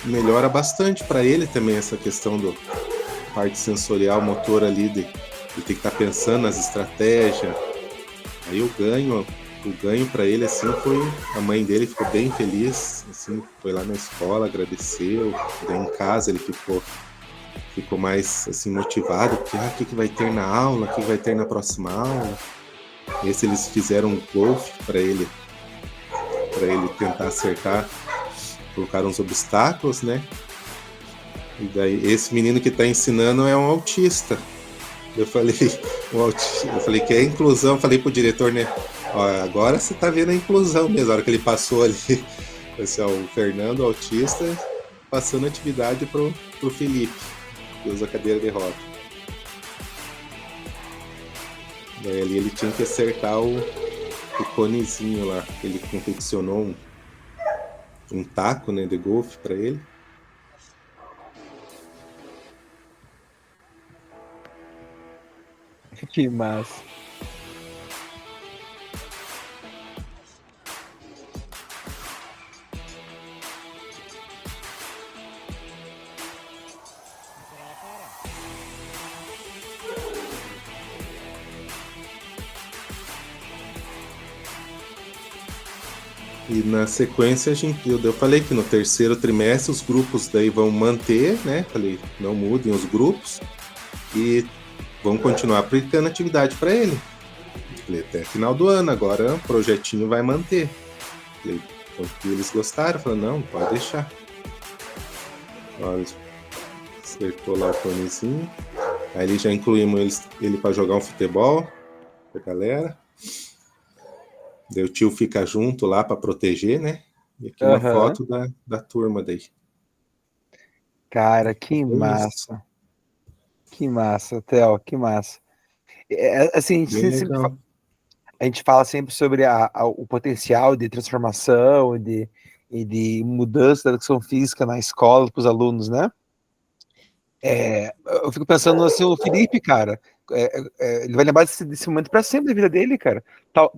melhora bastante para ele também essa questão do parte sensorial, motor ali, de ter que estar pensando nas estratégias. Aí o ganho para ele, assim, foi, a mãe dele ficou bem feliz, assim, foi lá na escola, agradeceu, daí em casa ele ficou mais, assim, motivado, porque, o que vai ter na aula, o que vai ter na próxima aula. Esse eles fizeram um golfe para ele tentar acertar, colocaram uns obstáculos, né? E daí, esse menino que está ensinando é um autista. Eu falei que é inclusão. Falei pro diretor, né? Ó, agora você tá vendo a inclusão mesmo. A hora que ele passou ali, assim, ó, o Fernando, autista, passando atividade pro Felipe, que usa cadeira de roda. Daí ali ele tinha que acertar o conezinho lá. Ele confeccionou um taco, né, de golfe para ele. Que massa. E na sequência eu falei que no terceiro trimestre os grupos daí vão manter, né? Falei, não mudem os grupos e vão continuar aplicando atividade para ele. Falei, até final do ano, agora o projetinho vai manter. Falei, então, eles gostaram, falaram, não, pode deixar. Olha, acertou lá o conezinho. Aí ele já incluímos ele para jogar um futebol com a galera. Daí o tio fica junto lá para proteger, né? E aqui uma foto da turma daí. Cara, que massa. Que massa, Theo, que massa. Assim, Bem legal. a gente fala sempre sobre o potencial de transformação e de mudança da educação física na escola para os alunos, né? Eu fico pensando assim, o Felipe, cara, ele vai lembrar desse momento para sempre da vida dele, cara.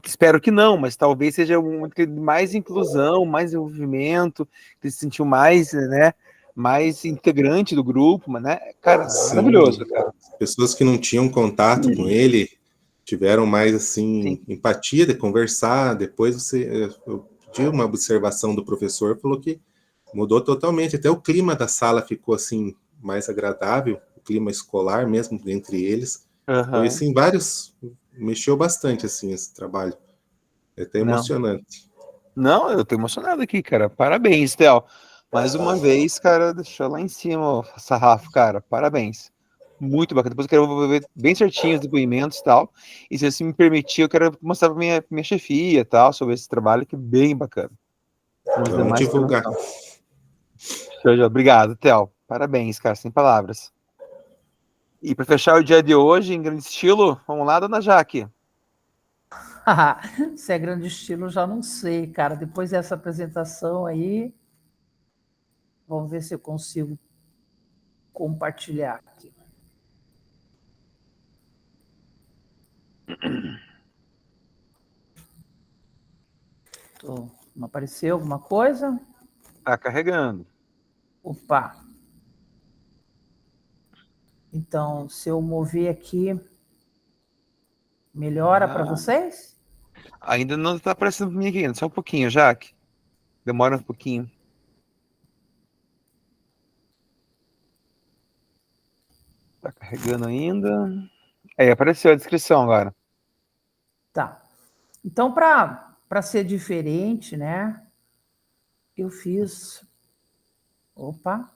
Espero que não, mas talvez seja um momento de mais inclusão, mais envolvimento, que ele se sentiu mais, né, mais integrante do grupo, mas, né, cara, Sim, maravilhoso, cara. pessoas que não tinham contato com ele tiveram mais, assim, Sim. empatia de conversar. Depois eu pedi uma observação do professor, falou que mudou totalmente. Até o clima da sala ficou, assim, mais agradável, o clima escolar mesmo, entre eles. Foi, Aham. assim, mexeu bastante, assim, esse trabalho. É até Não. emocionante. Não, eu tô emocionado aqui, cara. Parabéns, Theo. Mais uma vez, cara, deixou lá em cima o sarrafo, cara. Parabéns. Muito bacana. Depois eu quero ver bem certinho os depoimentos e tal. E se você me permitir, eu quero mostrar pra minha chefia e tal, sobre esse trabalho, que é bem bacana. Os Vamos demais também divulgar. são. Obrigado, Theo. Parabéns, cara, sem palavras. E para fechar o dia de hoje, em grande estilo, vamos lá, dona Jaque. Se é grande estilo, já não sei, cara. Depois dessa apresentação aí, vamos ver se eu consigo compartilhar aqui. Não apareceu alguma coisa? Tá carregando. Opa! Então, se eu mover aqui, melhora para vocês? Ainda não tá aparecendo para mim aqui, só um pouquinho, Jaque. Demora um pouquinho. Tá carregando ainda. Aí, apareceu a descrição agora. Tá. Então, para ser diferente, né? Eu fiz. Opa!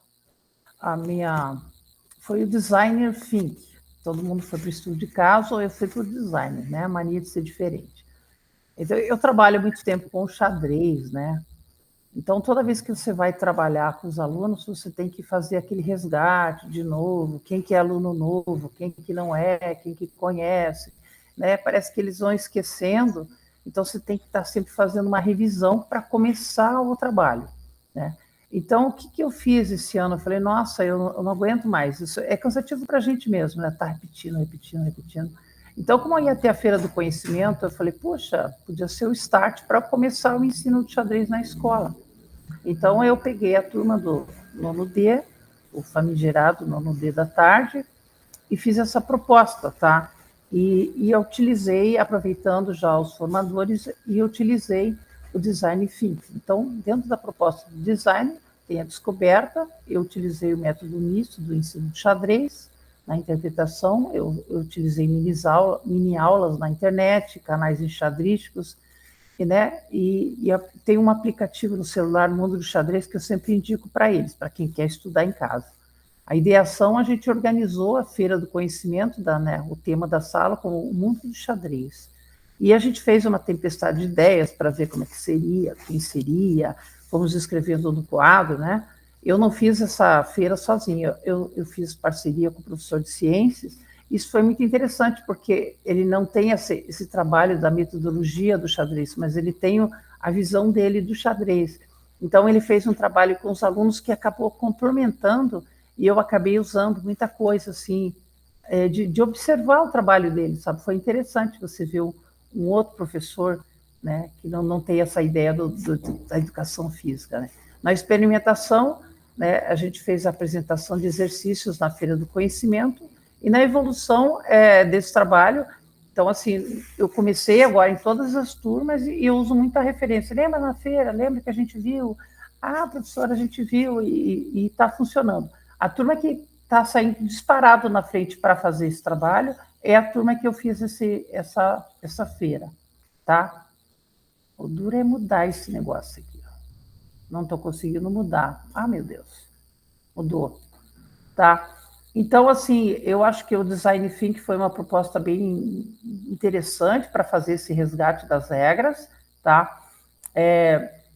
Foi o designer think. Todo mundo foi para o estudo de caso, ou eu fui para o designer, né? A mania de ser diferente. Então, eu trabalho muito tempo com xadrez, né? Então, toda vez que você vai trabalhar com os alunos, você tem que fazer aquele resgate de novo, quem que é aluno novo, quem que não é, quem que conhece, né? Parece que eles vão esquecendo, então você tem que estar sempre fazendo uma revisão para começar o trabalho, né? Então, o que eu fiz esse ano? Eu falei, nossa, eu não aguento mais, isso é cansativo para a gente mesmo, né? Tá repetindo. Então, como eu ia ter a Feira do Conhecimento, eu falei, poxa, podia ser o start para começar o ensino de xadrez na escola. Então, eu peguei a turma do nono D, o famigerado nono D da tarde, e fiz essa proposta, tá? E eu utilizei, aproveitando já os formadores, e utilizei o design thinking. Então, dentro da proposta do design, tem a descoberta, eu utilizei o método misto do ensino de xadrez. Na interpretação, eu utilizei mini aulas na internet, canais enxadrísticos, né? E tem um aplicativo no celular, Mundo do Xadrez, que eu sempre indico para eles, para quem quer estudar em casa. A ideação, a gente organizou a Feira do Conhecimento, né, o tema da sala, como o Mundo do Xadrez. E a gente fez uma tempestade de ideias para ver como é que seria, quem seria, fomos escrevendo no quadro, né? Eu não fiz essa feira sozinha, eu fiz parceria com o professor de ciências. Isso foi muito interessante, porque ele não tem esse trabalho da metodologia do xadrez, mas ele tem a visão dele do xadrez. Então, ele fez um trabalho com os alunos que acabou complementando, e eu acabei usando muita coisa, assim, de observar o trabalho dele, sabe? Foi interessante você ver um outro professor, né, que não tem essa ideia da educação física, né? Na experimentação, né, a gente fez a apresentação de exercícios na Feira do Conhecimento, e na evolução desse trabalho, então, assim, eu comecei agora em todas as turmas e eu uso muita referência. Lembra na feira? Lembra que a gente viu? Ah, professora, a gente viu e está funcionando. A turma que está saindo disparado na frente para fazer esse trabalho é a turma que eu fiz essa feira, tá? O duro é mudar esse negócio aqui. Não estou conseguindo mudar. Ah, meu Deus. Mudou. Tá? Então, assim, eu acho que o Design Think foi uma proposta bem interessante para fazer esse resgate das regras, tá?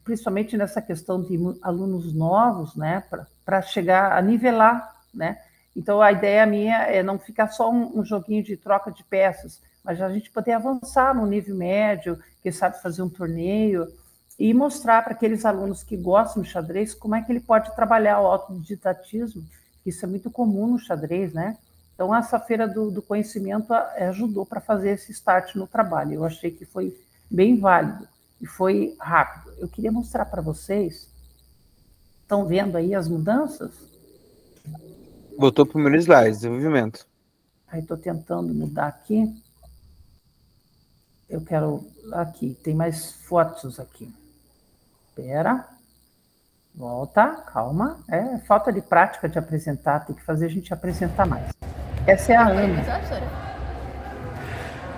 Principalmente nessa questão de alunos novos, né? Para chegar a nivelar, né? Então, a ideia minha é não ficar só um joguinho de troca de peças, mas a gente poder avançar no nível médio, quem sabe fazer um torneio, e mostrar para aqueles alunos que gostam de xadrez como é que ele pode trabalhar o autodidatismo, que isso é muito comum no xadrez, né? Então, essa feira do conhecimento ajudou para fazer esse start no trabalho. Eu achei que foi bem válido e foi rápido. Eu queria mostrar para vocês, estão vendo aí as mudanças? Botou o primeiro slide, desenvolvimento. Aí estou tentando mudar aqui. Eu quero... Aqui, tem mais fotos aqui. Espera. Volta, calma. É falta de prática de apresentar, tem que fazer a gente apresentar mais. Essa é a Ana.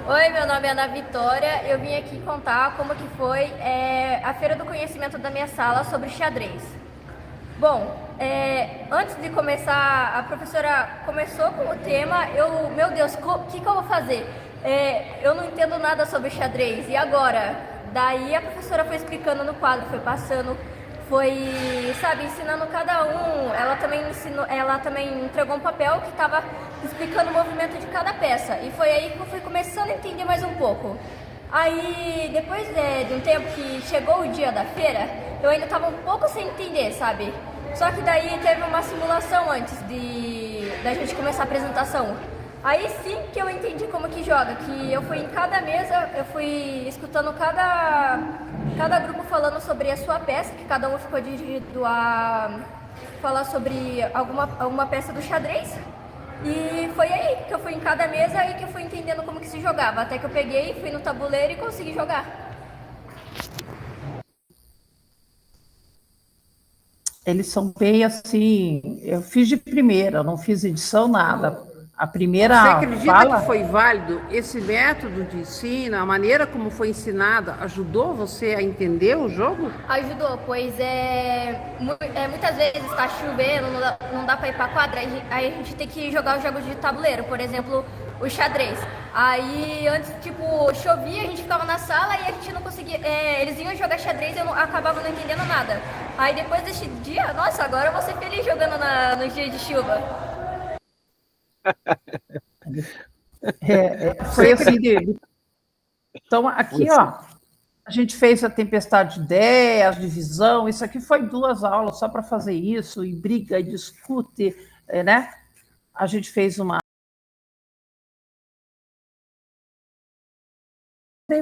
Oi, meu nome é Ana Vitória. Eu vim aqui contar como que foi a Feira do Conhecimento da minha sala sobre xadrez. Bom, antes de começar, a professora começou com o tema, meu Deus, o que eu vou fazer? Eu não entendo nada sobre xadrez, e agora? Daí a professora foi explicando no quadro, foi passando, foi, sabe, ensinando cada um. Ela também entregou um papel que estava explicando o movimento de cada peça, e foi aí que eu fui começando a entender mais um pouco. Aí, depois de um tempo que chegou o dia da feira, eu ainda estava um pouco sem entender, sabe? Só que daí teve uma simulação antes da gente começar a apresentação. Aí sim que eu entendi como que joga, que eu fui em cada mesa, eu fui escutando cada grupo falando sobre a sua peça, que cada um ficou dirigido a falar sobre alguma peça do xadrez. E foi aí que eu fui em cada mesa e que eu fui entendendo como que se jogava, até que eu peguei, fui no tabuleiro e consegui jogar. Eles são bem assim, eu fiz de primeira, não fiz edição, nada. A primeira Você acredita fala... que foi válido esse método de ensino, a maneira como foi ensinada, ajudou você a entender o jogo? Ajudou, pois muitas vezes está chovendo, não dá para ir para quadra, aí a gente tem que jogar os jogos de tabuleiro, por exemplo, o xadrez. Aí antes, chovia, a gente ficava na sala e a gente não conseguia, eles iam jogar xadrez e eu acabava não entendendo nada. Aí depois desse dia, nossa, agora eu vou ser feliz jogando nos dias de chuva. Foi assim dele. Então, aqui, ó, a gente fez a tempestade de ideias, divisão, isso aqui foi 2 aulas só para fazer isso, e briga, e discute, né? A gente fez uma...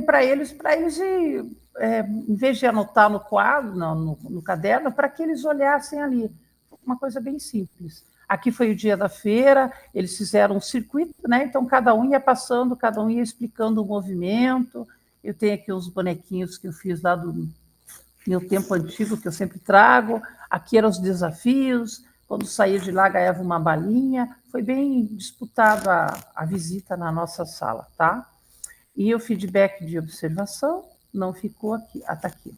para eles em vez de anotar no quadro, no caderno, para que eles olhassem ali. Uma coisa bem simples. Aqui foi o dia da feira, eles fizeram um circuito, né? Então, cada um ia passando, cada um ia explicando o movimento. Eu tenho aqui os bonequinhos que eu fiz lá do meu tempo antigo, que eu sempre trago. Aqui eram os desafios. Quando saía de lá, ganhava uma balinha. Foi bem disputado a visita na nossa sala, tá? E o feedback de observação não ficou aqui, está aqui.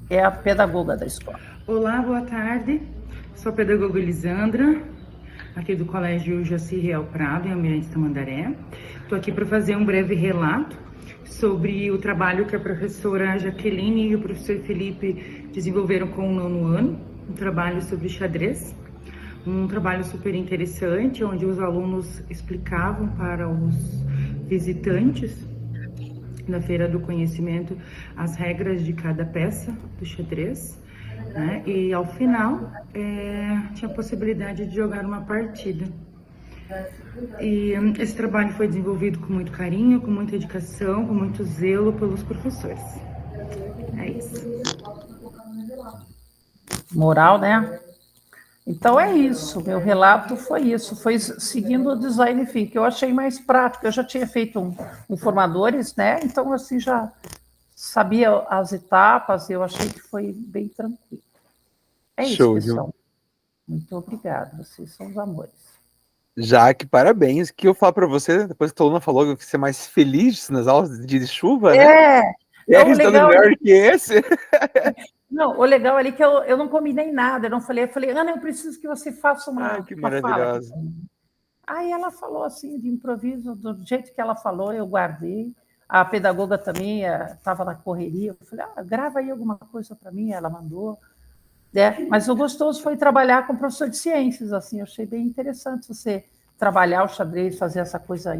É a pedagoga da escola. Olá, boa tarde. Sou a pedagoga Elisandra, aqui do Colégio Jaci Real Prado, em Almirante Tamandaré. Estou aqui para fazer um breve relato sobre o trabalho que a professora Jaqueline e o professor Felipe desenvolveram com o 9º ano, um trabalho sobre xadrez, um trabalho super interessante, onde os alunos explicavam para os visitantes da Feira do Conhecimento as regras de cada peça do xadrez, né? E ao final tinha a possibilidade de jogar uma partida. E esse trabalho foi desenvolvido com muito carinho, com muita dedicação, com muito zelo pelos professores. É isso. Moral, né? Então é isso, meu relato foi isso, foi seguindo o design thinking, que eu achei mais prático, eu já tinha feito um formadores, né? Então assim já sabia as etapas, eu achei que foi bem tranquilo. É Show, isso, pessoal. Muito obrigada, vocês são os amores. Jaque, parabéns. Que eu falo para você, depois que a Luna falou que você é mais feliz nas aulas de dia de chuva, né? É o legal melhor que esse. Não, o legal ali é que eu não combinei nada, eu falei, Ana, eu preciso que você faça uma que uma fala. maravilhosa. Aí ela falou assim, de improviso, do jeito que ela falou, eu guardei. A pedagoga também estava na correria, eu falei, grava aí alguma coisa para mim, ela mandou. Mas o gostoso foi trabalhar com professor de ciências, assim, eu achei bem interessante você trabalhar o xadrez, fazer essa coisa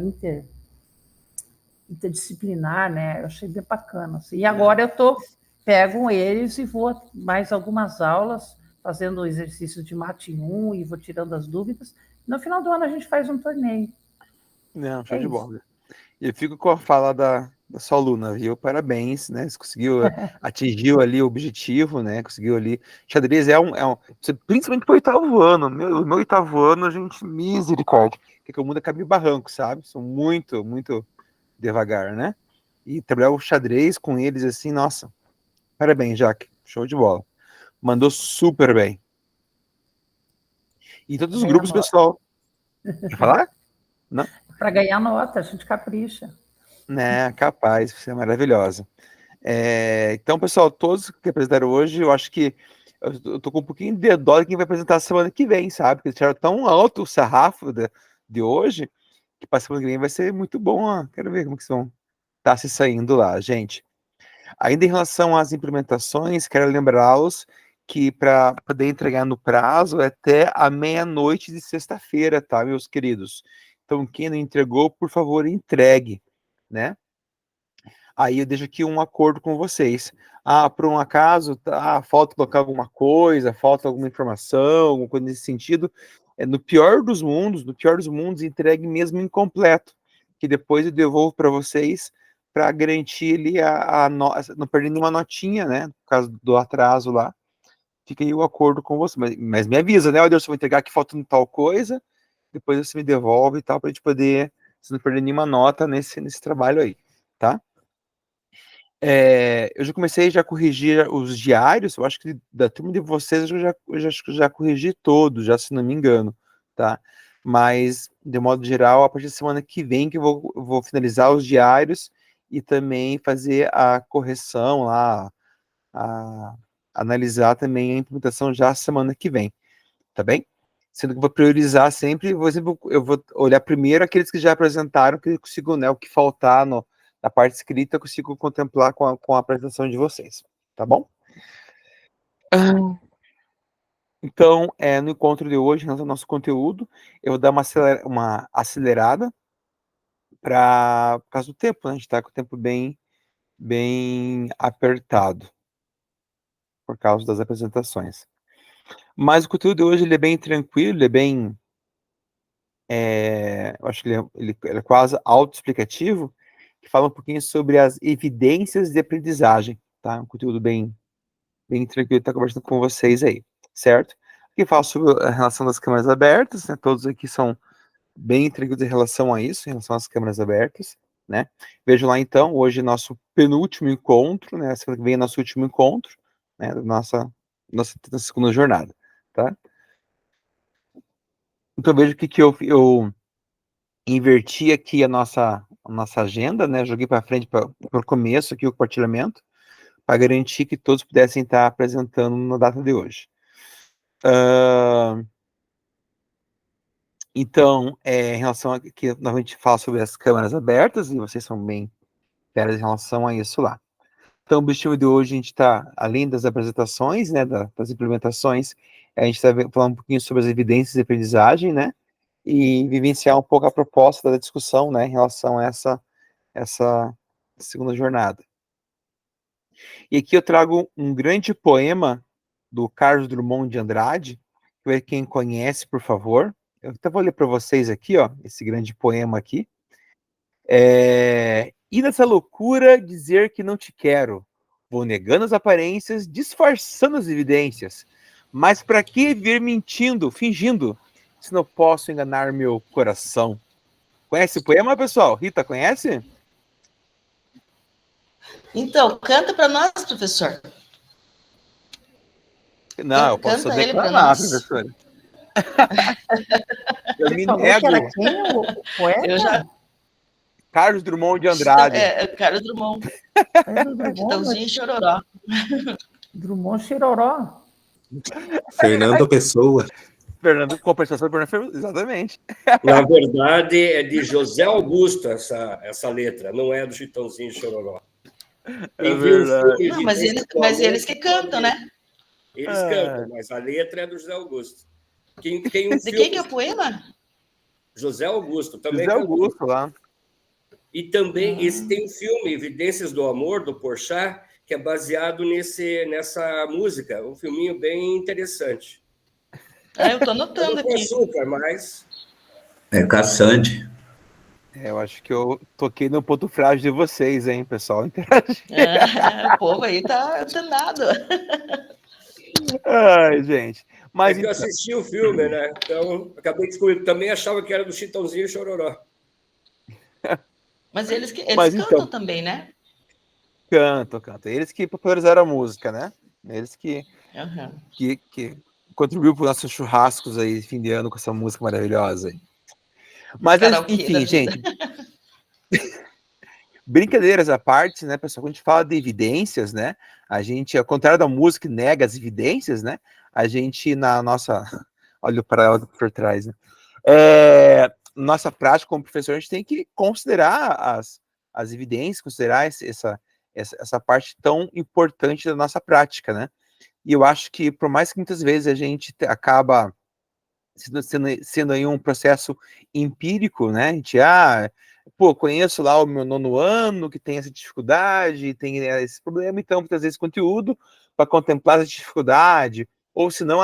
interdisciplinar, né? Eu achei bem bacana. Assim. E agora eu pego eles e vou mais algumas aulas, fazendo o exercício de mate 1 e vou tirando as dúvidas. No final do ano a gente faz um torneio. Não, show de bola. Eu fico com a fala da sua aluna, viu? Parabéns, né? Você conseguiu, atingiu ali o objetivo, né? Conseguiu ali. Xadrez principalmente para o 8º ano. No meu 8º ano, gente, misericórdia. Que o mundo é caminho barranco, sabe? São muito, muito devagar, né? E trabalhar o xadrez com eles assim, nossa. Parabéns, Jaque. Show de bola. Mandou super bem. E todos os grupos, pessoal. Quer falar? Não? Para ganhar nota, a gente capricha. Né, capaz, você é maravilhosa. Então, pessoal, todos que apresentaram hoje, eu acho que eu tô com um pouquinho de dó de quem vai apresentar semana que vem, sabe? Porque tiraram tão alto o sarrafo de hoje, que para semana que vem vai ser muito bom. Ó. Quero ver como que vão estar se saindo lá, gente. Ainda em relação às implementações, quero lembrá-los que para poder entregar no prazo é até a meia-noite de sexta-feira, tá, meus queridos? Então, quem não entregou, por favor, entregue, né? Aí eu deixo aqui um acordo com vocês. Por um acaso, falta colocar alguma coisa, falta alguma informação, alguma coisa nesse sentido. No pior dos mundos, entregue mesmo incompleto, que depois eu devolvo para vocês para garantir ali não perder nenhuma notinha, né? Por causa do atraso lá. Fica aí o acordo com você. Mas me avisa, né, Adelson, vou entregar aqui faltando tal coisa, depois você me devolve e tal, para a gente poder, se não perder nenhuma nota nesse trabalho aí, tá? Eu já comecei a corrigir os diários, eu acho que da turma de vocês eu já corrigi todos, já, se não me engano, tá? Mas, de modo geral, a partir da semana que vem que eu vou finalizar os diários e também fazer a correção lá, analisar também a implementação já semana que vem, tá bem? Sendo que eu vou priorizar sempre, eu vou olhar primeiro aqueles que já apresentaram, que eu consigo, né, o que faltar na parte escrita, eu consigo contemplar com a apresentação de vocês, tá bom? Então, no encontro de hoje, no nosso conteúdo, eu vou dar uma acelerada por causa do tempo, né? A gente está com o tempo bem apertado por causa das apresentações. Mas o conteúdo de hoje ele é bem tranquilo, ele é bem... eu acho que ele é quase autoexplicativo, que fala um pouquinho sobre as evidências de aprendizagem, tá? Um conteúdo bem tranquilo, tá conversando com vocês aí, certo? Aqui fala sobre a relação das câmeras abertas, né? Todos aqui são bem tranquilos em relação a isso, em relação às câmeras abertas, né? Vejam lá, então, hoje nosso penúltimo encontro, né? Semana que vem é nosso último encontro, né? Da nossa segunda jornada, tá? Então, veja que eu inverti aqui a nossa agenda, né? Joguei para frente, para o começo aqui o compartilhamento, para garantir que todos pudessem estar apresentando na data de hoje. Então, em relação a que novamente fala sobre as câmeras abertas, e vocês são bem férias em relação a isso lá. Então, o objetivo de hoje, a gente está, além das apresentações, né, das implementações, a gente está falando um pouquinho sobre as evidências de aprendizagem, né, e vivenciar um pouco a proposta da discussão, né, em relação a essa segunda jornada. E aqui eu trago um grande poema do Carlos Drummond de Andrade, que quem conhece, por favor. Eu até vou ler para vocês aqui, ó, esse grande poema aqui. E nessa loucura dizer que não te quero, vou negando as aparências, disfarçando as evidências. Mas para que vir mentindo, fingindo, se não posso enganar meu coração? Conhece o poema, pessoal? Rita, conhece? Então, canta para nós, professor. Não, eu posso declamar, professora. Eu me nego. Era quem, o poeta? Carlos Drummond de Andrade. Carlos Drummond. Chitãozinho Chororó. Drummond Chororó. Fernando Pessoa. Compensação de Fernando, exatamente. Na verdade, é de José Augusto essa letra, não é do Chitãozinho Chororó. Não, mas eles que cantam, né? Eles cantam, mas a letra é do José Augusto. Tem um De quem que é o poema? José Augusto, também José Augusto lá. E também tem um filme, Evidências do Amor, do Porchat, que é baseado nessa música. Um filminho bem interessante. Eu estou anotando aqui. Açúcar, mas... É Cassandre. Eu acho que eu toquei no ponto frágil de vocês, hein, pessoal? O povo aí tá danado. Ai, gente. Mas que eu assisti o filme, né? Então, acabei de descobrir. Também achava que era do Chitãozinho e Chororó. Mas eles cantam então, também, né? Cantam. Eles que popularizaram a música, né? Eles que contribuíram para os nossos churrascos aí, fim de ano, com essa música maravilhosa aí. Mas, enfim, gente... Brincadeiras à parte, né, pessoal? Quando a gente fala de evidências, né? A gente, ao contrário da música que nega as evidências, né? A gente, na nossa... Olha para ela por trás, né? Nossa prática como professor, a gente tem que considerar as evidências, considerar essa parte tão importante da nossa prática, né? E eu acho que, por mais que muitas vezes a gente acaba sendo aí um processo empírico, né? A gente, conheço lá o meu 9º ano que tem essa dificuldade, tem esse problema, então muitas vezes conteúdo para contemplar essa dificuldade, ou se não,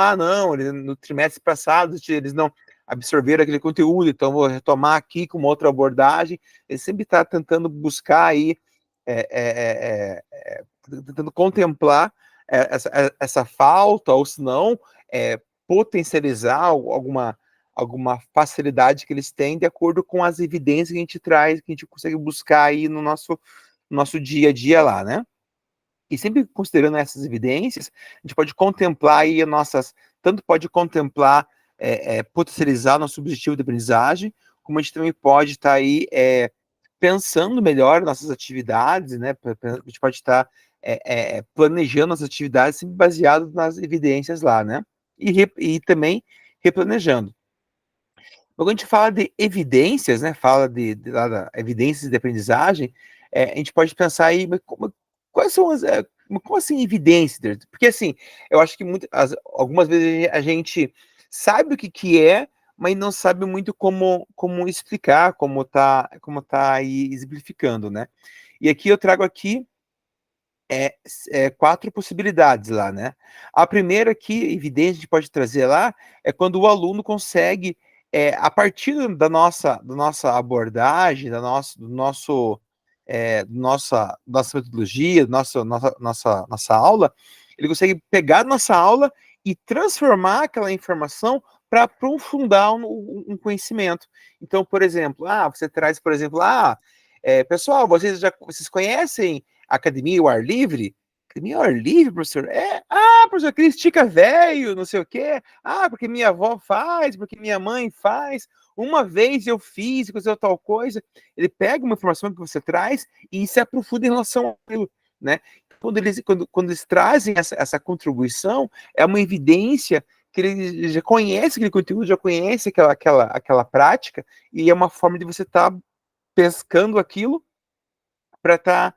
no trimestre passado eles não absorveram aquele conteúdo, então vou retomar aqui com uma outra abordagem. Ele sempre está tentando buscar aí, tentando contemplar essa falta, ou se não, potencializar alguma facilidade que eles têm de acordo com as evidências que a gente traz, que a gente consegue buscar aí no nosso dia a dia lá, né? E sempre considerando essas evidências, a gente pode contemplar aí tanto pode contemplar, potencializar nosso objetivo de aprendizagem, como a gente também pode estar aí pensando melhor nossas atividades, né? A gente pode estar planejando as atividades sempre baseado nas evidências lá, né? E também replanejando. Quando a gente fala de evidências, né, fala de evidências de aprendizagem, a gente pode pensar aí, quais são como assim evidências? Porque assim, eu acho que algumas vezes a gente sabe o que é, mas não sabe muito como explicar, como tá aí exemplificando, né? E aqui eu trago aqui 4 possibilidades lá, né? A primeira aqui, evidência, a gente pode trazer lá, é quando o aluno consegue, a partir da nossa abordagem, nossa metodologia, nossa aula, ele consegue pegar nossa aula e transformar aquela informação para aprofundar um conhecimento. Então, por exemplo, você traz, por exemplo, pessoal, vocês conhecem a Academia ao Ar Livre? Academia ao Ar Livre, professor? Professor, aquele estica velho, não sei o quê. Porque minha avó faz, porque minha mãe faz. Uma vez eu fiz, aconteceu tal coisa. Ele pega uma informação que você traz e se aprofunda em relação àquilo, né? Quando eles trazem essa contribuição, é uma evidência que ele já conhece aquele conteúdo, já conhece aquela prática, e é uma forma de você estar pescando aquilo para estar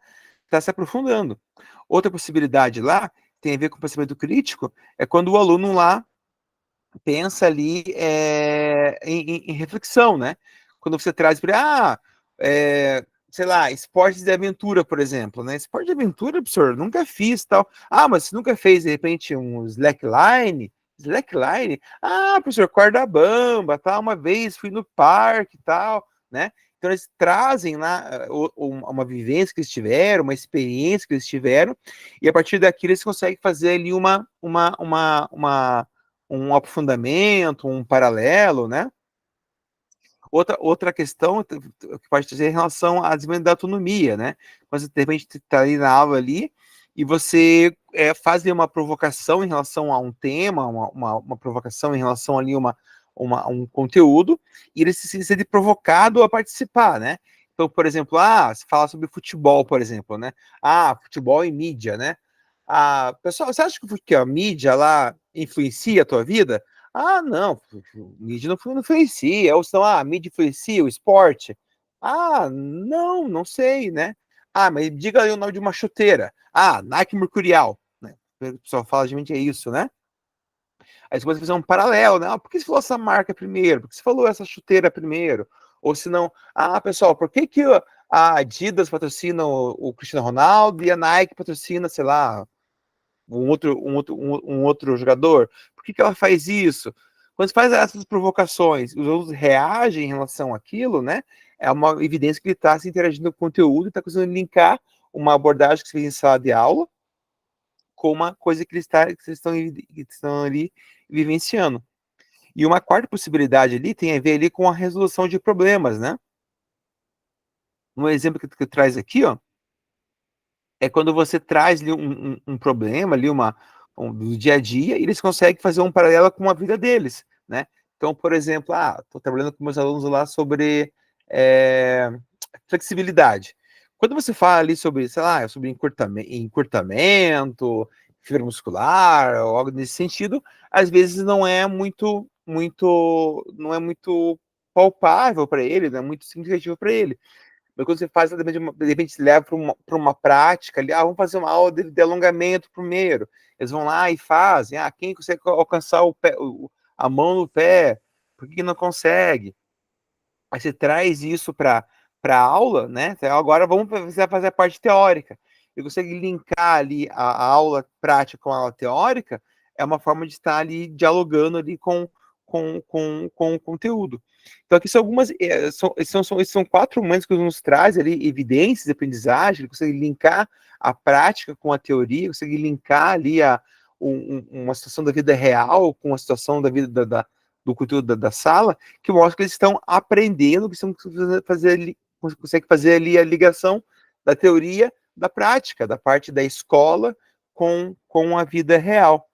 se aprofundando. Outra possibilidade lá tem a ver com o pensamento crítico, é quando o aluno lá pensa ali em reflexão, né? Quando você traz para sei lá, esportes de aventura, por exemplo, né? Esporte de aventura, professor, nunca fiz, tal. Mas você nunca fez, de repente, um slackline? Slackline? Professor, corda bamba, tal, uma vez fui no parque e tal, né? Então eles trazem lá uma vivência que eles tiveram, uma experiência que eles tiveram, e a partir daquilo eles conseguem fazer ali um aprofundamento, um paralelo, né? Outra questão que pode trazer em relação à desenvolvimento da autonomia, né? Mas de repente está ali na aula ali e você faz uma provocação em relação a um tema, uma provocação em relação ali um conteúdo, e ele se sente provocado a participar, né? Então, por exemplo, você fala sobre futebol, por exemplo, né? Futebol e mídia, né? Pessoal, você acha que a mídia lá influencia a tua vida? Não, mídia não influencia, ou senão, a mídia influencia o esporte? Não sei, né? Mas diga aí o nome de uma chuteira. Nike Mercurial, né? o pessoal fala, geralmente é isso, né? Aí você pode fazer um paralelo, né? Por que você falou essa marca primeiro? Por que você falou essa chuteira primeiro? Ou se não, pessoal, por que a Adidas patrocina o Cristiano Ronaldo e a Nike patrocina, sei lá, um outro jogador? Por que ela faz isso? Quando você faz essas provocações, os outros reagem em relação àquilo, né? É uma evidência que ele está se interagindo com o conteúdo e está conseguindo linkar uma abordagem que se fez em sala de aula com uma coisa que eles estão ali vivenciando. E uma quarta possibilidade ali tem a ver ali com a resolução de problemas, né? Um exemplo que traz aqui, ó, é quando você traz ali um problema ali, do dia a dia, e eles conseguem fazer um paralelo com a vida deles, né? Então, por exemplo, estou trabalhando com meus alunos lá sobre flexibilidade. Quando você fala ali sobre, sei lá, sobre encurtamento, fibra muscular, ou algo nesse sentido, às vezes não é muito palpável para ele, não é muito significativo para ele. Mas quando você faz, de repente se leva para uma prática ali, vamos fazer uma aula de alongamento primeiro. Eles vão lá e fazem, quem consegue alcançar a mão no pé, por que não consegue? Aí você traz isso para a aula, né? Então, agora vamos fazer a parte teórica. E consegue linkar ali a aula prática com a aula teórica, é uma forma de estar ali dialogando ali com o conteúdo. Então, aqui são algumas. São 4 momentos que nos traz ali evidências de aprendizagem, ele consegue linkar a prática com a teoria, consegue linkar ali uma situação da vida real com a situação da vida do conteúdo da sala, que mostra que eles estão aprendendo, que estão conseguem fazer ali a ligação da teoria da prática, da parte da escola com a vida real.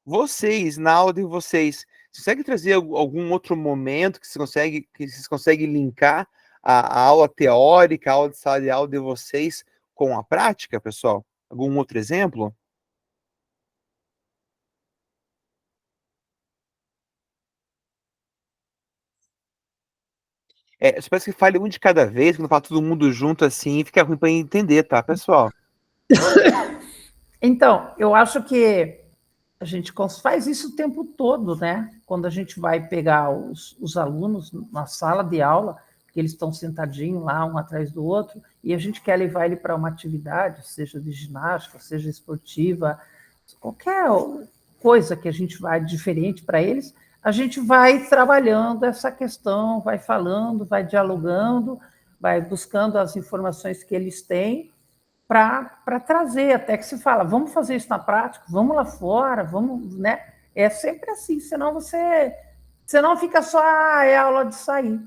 Vocês, na aula de vocês conseguem trazer algum outro momento que vocês conseguem linkar a aula teórica, a aula de sala de aula de vocês com a prática, pessoal? Algum outro exemplo? Só parece que fale um de cada vez, quando fala todo mundo junto assim, fica ruim para entender, tá, pessoal? Então, eu acho que a gente faz isso o tempo todo, né? Quando a gente vai pegar os alunos na sala de aula, que eles estão sentadinhos lá, um atrás do outro, e a gente quer levar ele para uma atividade, seja de ginástica, seja esportiva, qualquer coisa que a gente vai diferente para eles, a gente vai trabalhando essa questão, vai falando, vai dialogando, vai buscando as informações que eles têm, para trazer, até que se fala, vamos fazer isso na prática, vamos lá fora, vamos, né? É sempre assim, senão fica só, é aula de sair,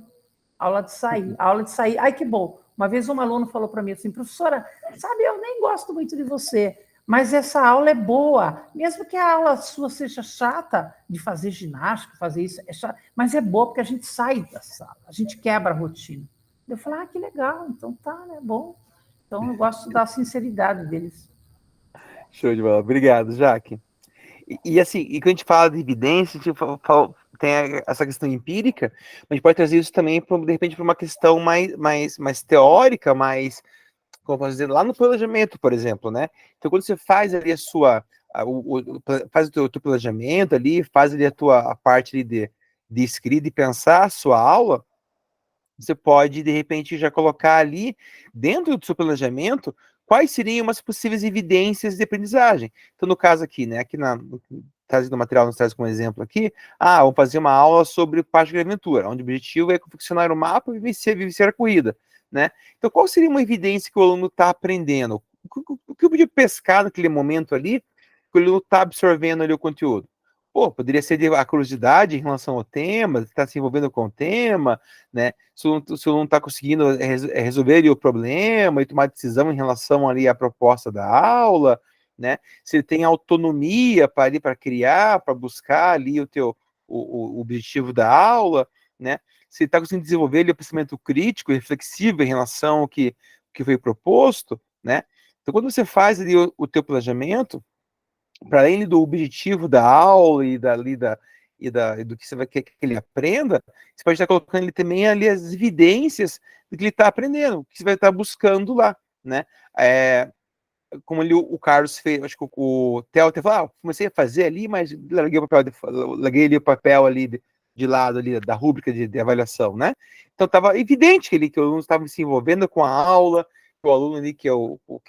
aula de sair. Ai, que bom. Uma vez um aluno falou para mim assim, professora, sabe, eu nem gosto muito de você, mas essa aula é boa, mesmo que a aula sua seja chata, de fazer ginástica, fazer isso, é chato, mas é boa porque a gente sai da sala, a gente quebra a rotina. Eu falei, que legal, então tá, né, bom. Então, eu gosto da sinceridade deles. Show de bola. Obrigado, Jaque. E assim, quando a gente fala de evidência, a gente tem essa questão empírica, mas a gente pode trazer isso também, de repente, para uma questão mais teórica, como posso dizer, lá no planejamento, por exemplo, né? Então, quando você faz ali faz o teu planejamento ali, faz ali a parte ali de escrita e pensar a sua aula, você pode, de repente, já colocar ali, dentro do seu planejamento, quais seriam as possíveis evidências de aprendizagem. Então, no caso aqui, né, trazendo o material, nos traz como exemplo aqui, vamos fazer uma aula sobre parte de aventura, onde o objetivo é confeccionar o mapa e vivenciar a corrida, né? Então, qual seria uma evidência que o aluno está aprendendo? O que eu podia pescar naquele momento ali, que o aluno está absorvendo ali o conteúdo? Poderia ser a curiosidade em relação ao tema, está se envolvendo com o tema, né? Se o aluno está conseguindo resolver ali o problema e tomar decisão em relação ali à proposta da aula, né? Se ele tem autonomia para criar, para buscar ali o objetivo da aula, né? Se ele está conseguindo desenvolver ali o pensamento crítico, reflexivo em relação ao que foi proposto, né? Então, quando você faz ali o teu planejamento, para além do objetivo da aula e do que você vai querer que ele aprenda, você pode estar colocando ele também ali as evidências do que ele está aprendendo, o que você vai estar buscando lá, né? como ali o Carlos fez, acho que o Theo até falou, comecei a fazer ali, mas larguei ali o papel ali de lado ali da rúbrica de avaliação, né? Então estava evidente que o aluno estava se envolvendo com a aula, o aluno ali que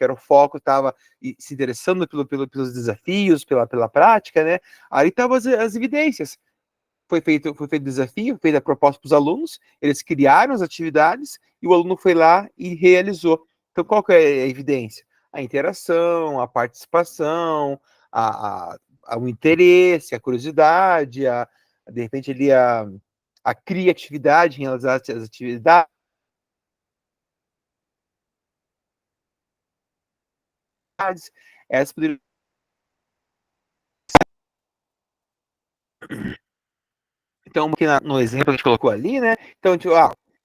era o foco estava se interessando pelos desafios, pela prática, né? Aí estavam as evidências. Foi feito desafio, feita a proposta para os alunos, eles criaram as atividades e o aluno foi lá e realizou. Então, qual que é a evidência? A interação, a participação, o interesse, a curiosidade, de repente ali a criatividade em realizar as atividades. Essas poderiam... Então, aqui no exemplo que a gente colocou ali, né? Então, a gente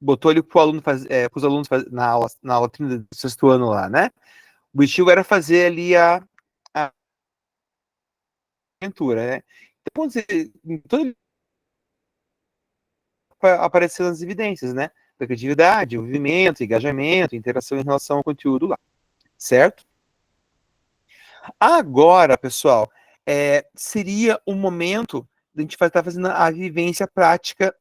botou ali para os alunos na aula 30 do sexto ano lá, né? O objetivo era fazer ali a aventura, né? Então, todo aparecendo as evidências, né? Da criatividade, movimento, engajamento, interação em relação ao conteúdo lá, certo? Agora, pessoal, seria o momento de a gente estar fazendo a vivência prática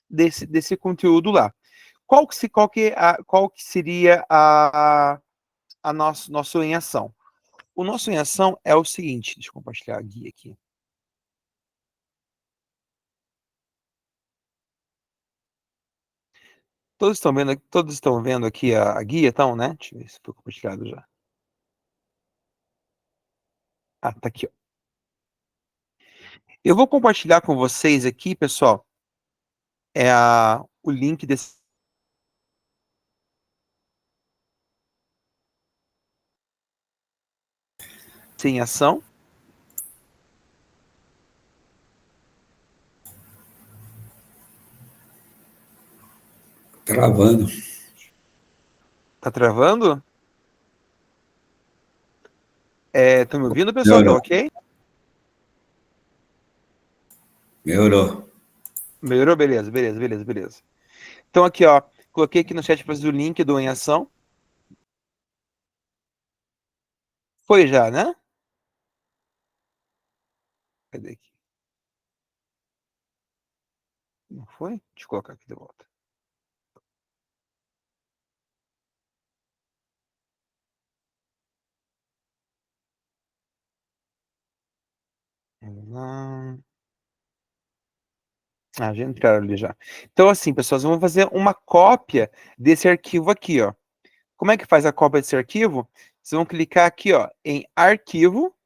desse conteúdo lá. Qual que seria a nosso em ação? O nosso em ação é o seguinte, deixa eu compartilhar a guia aqui. Todos estão vendo aqui a guia, então, né? Deixa eu ver se foi compartilhado já. Tá aqui, ó. Eu vou compartilhar com vocês aqui, pessoal, o link desse em ação. Travando. Tá travando? Estão me ouvindo, pessoal? Melhorou. Tá ok? Melhorou. Melhorou? Beleza. Então aqui, ó, coloquei aqui no chat para o link do em ação. Foi já, né? Cadê aqui? Não foi? Deixa eu colocar aqui de volta. Vamos lá. Já entraram ali já. Então, assim, pessoal, vamos fazer uma cópia desse arquivo aqui, ó. Como é que faz a cópia desse arquivo? Vocês vão clicar aqui, ó, em arquivo,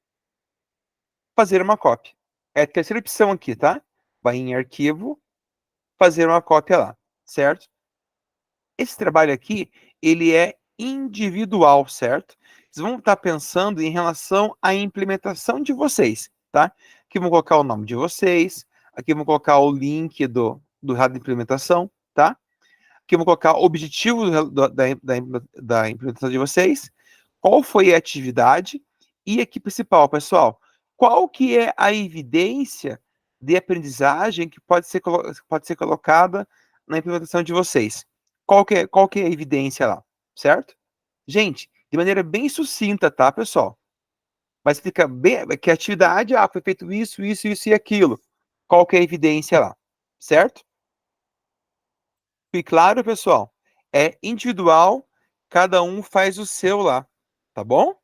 fazer uma cópia. É a terceira opção aqui, tá? Vai em arquivo, fazer uma cópia lá, certo? Esse trabalho aqui, ele é individual, certo? Vocês vão estar pensando em relação à implementação de vocês, tá? Aqui vão colocar o nome de vocês, aqui vão colocar o link do rato de implementação, tá? Aqui vou colocar o objetivo da implementação de vocês, qual foi a atividade, e aqui principal, pessoal, qual que é a evidência de aprendizagem que pode ser colocada na implementação de vocês. Qual que é a evidência lá, certo? Gente, de maneira bem sucinta, tá, pessoal? Mas fica bem, que a atividade, foi feito isso e aquilo. Qual que é a evidência lá, certo? Fique claro, pessoal? É individual, cada um faz o seu lá, tá bom?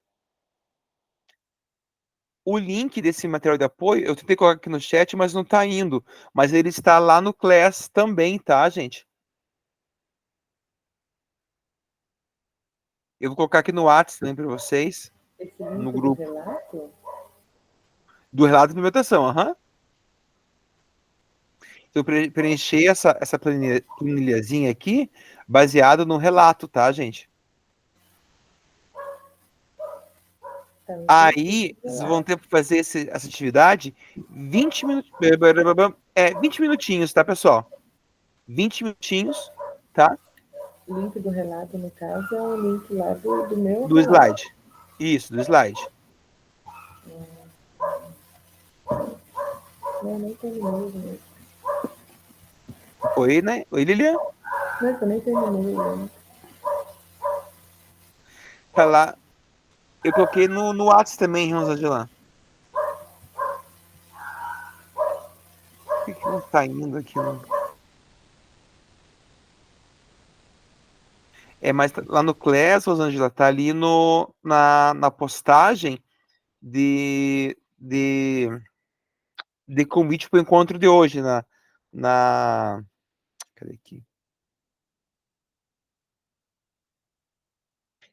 O link desse material de apoio, eu tentei colocar aqui no chat, mas não está indo. Mas ele está lá no Class também, tá, gente? Eu vou colocar aqui no WhatsApp também para vocês. Esse link no grupo. Do relato? Do relato de implementação, aham. Eu preenchi essa planilhazinha aqui, baseado no relato, tá, gente? Aí, vocês vão ter que fazer essa atividade 20 minutos. 20 minutinhos, tá, pessoal? 20 minutinhos, tá? O link do relato, no caso, é o link lá do meu do slide. Isso, do slide. Não, nem terminei, gente. Oi, né? Oi, Lilian? Não, eu nem terminei. Tá lá. Eu coloquei no WhatsApp também, Rosângela. Por que não tá indo aqui? Mas lá no Class, Rosângela, tá ali na postagem de convite para o encontro de hoje, cadê aqui?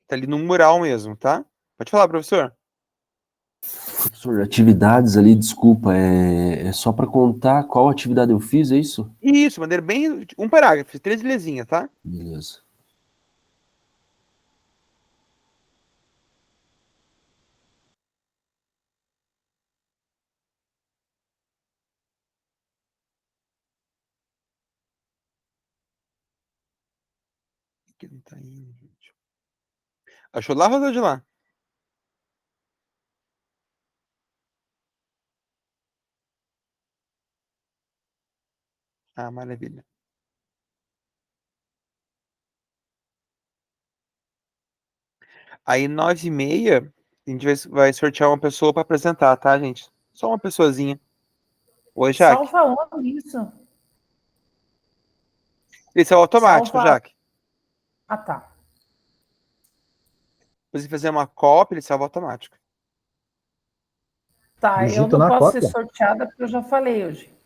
Tá ali no mural mesmo, tá? Pode falar, professor. Professor, atividades ali, desculpa, é só para contar qual atividade eu fiz, é isso? Isso, de maneira bem. Um parágrafo, 3 lezinhas, tá? Beleza. Aqui não tá indo, gente. Achou lá, Rosângela? Ah, maravilha. Aí, 9h30, a gente vai sortear uma pessoa para apresentar, tá, gente? Só uma pessoazinha. Oi, Jaque. Salva onde isso? Esse é o automático, Salva. Jaque. Ah, tá. Se você fazer uma cópia, ele salva automático. Tá, eu Digito não na posso ser cópia. sorteada porque eu já falei hoje.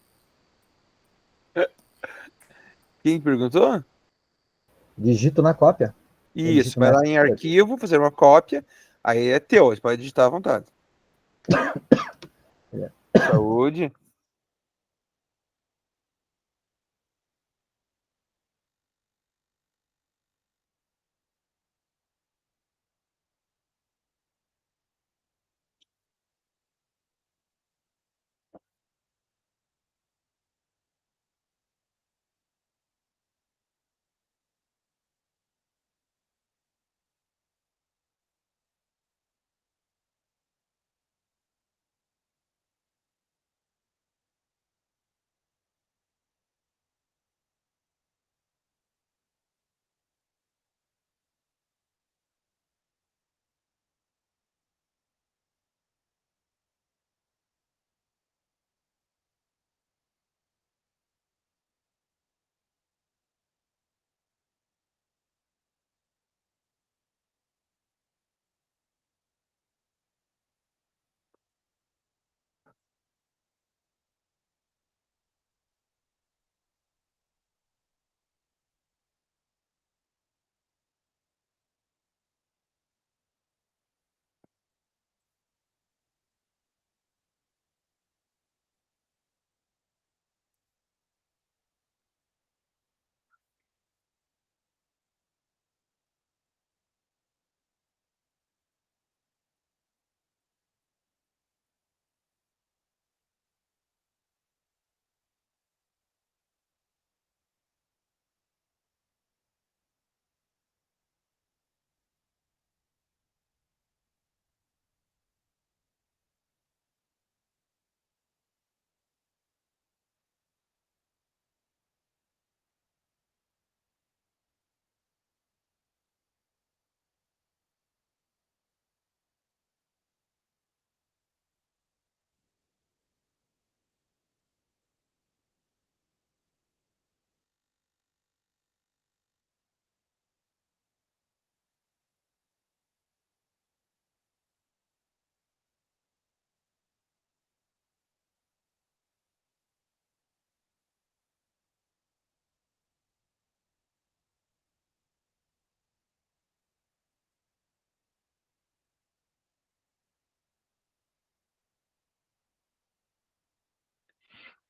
Quem perguntou? Digito na cópia. Eu Isso, digito vai na lá em arquivo, fazer uma cópia, aí é teu, você pode digitar à vontade. Saúde.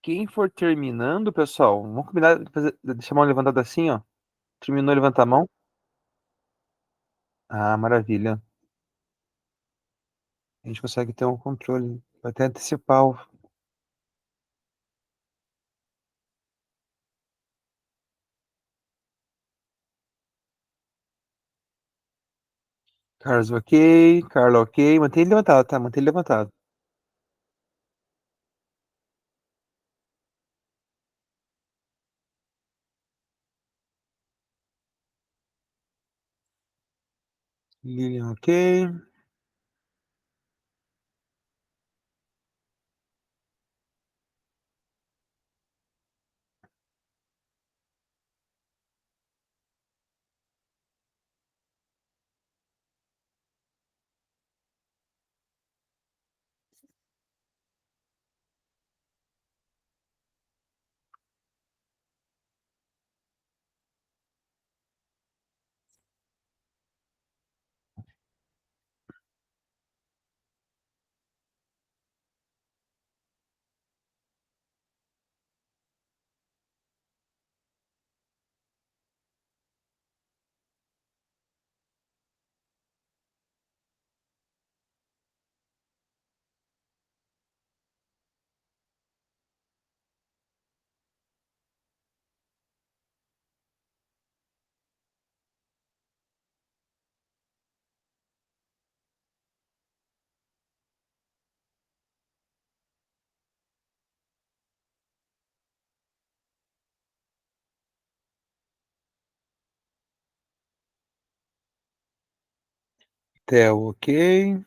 Quem for terminando, pessoal, vamos combinar de chamar uma levantada assim, ó. Terminou, levanta a mão. Ah, maravilha. A gente consegue ter um controle. Vai até antecipar o. Carlos, ok. Carla, ok. Mantém ele levantado, tá? Mantém ele levantado. Lilian, ok. Theo, ok.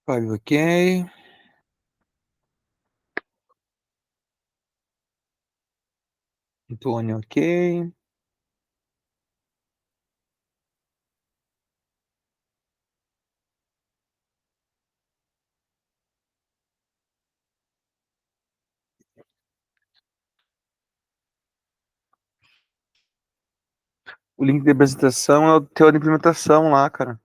Fábio, ok. Antônio, ok. O link de apresentação é o teu de implementação lá, cara.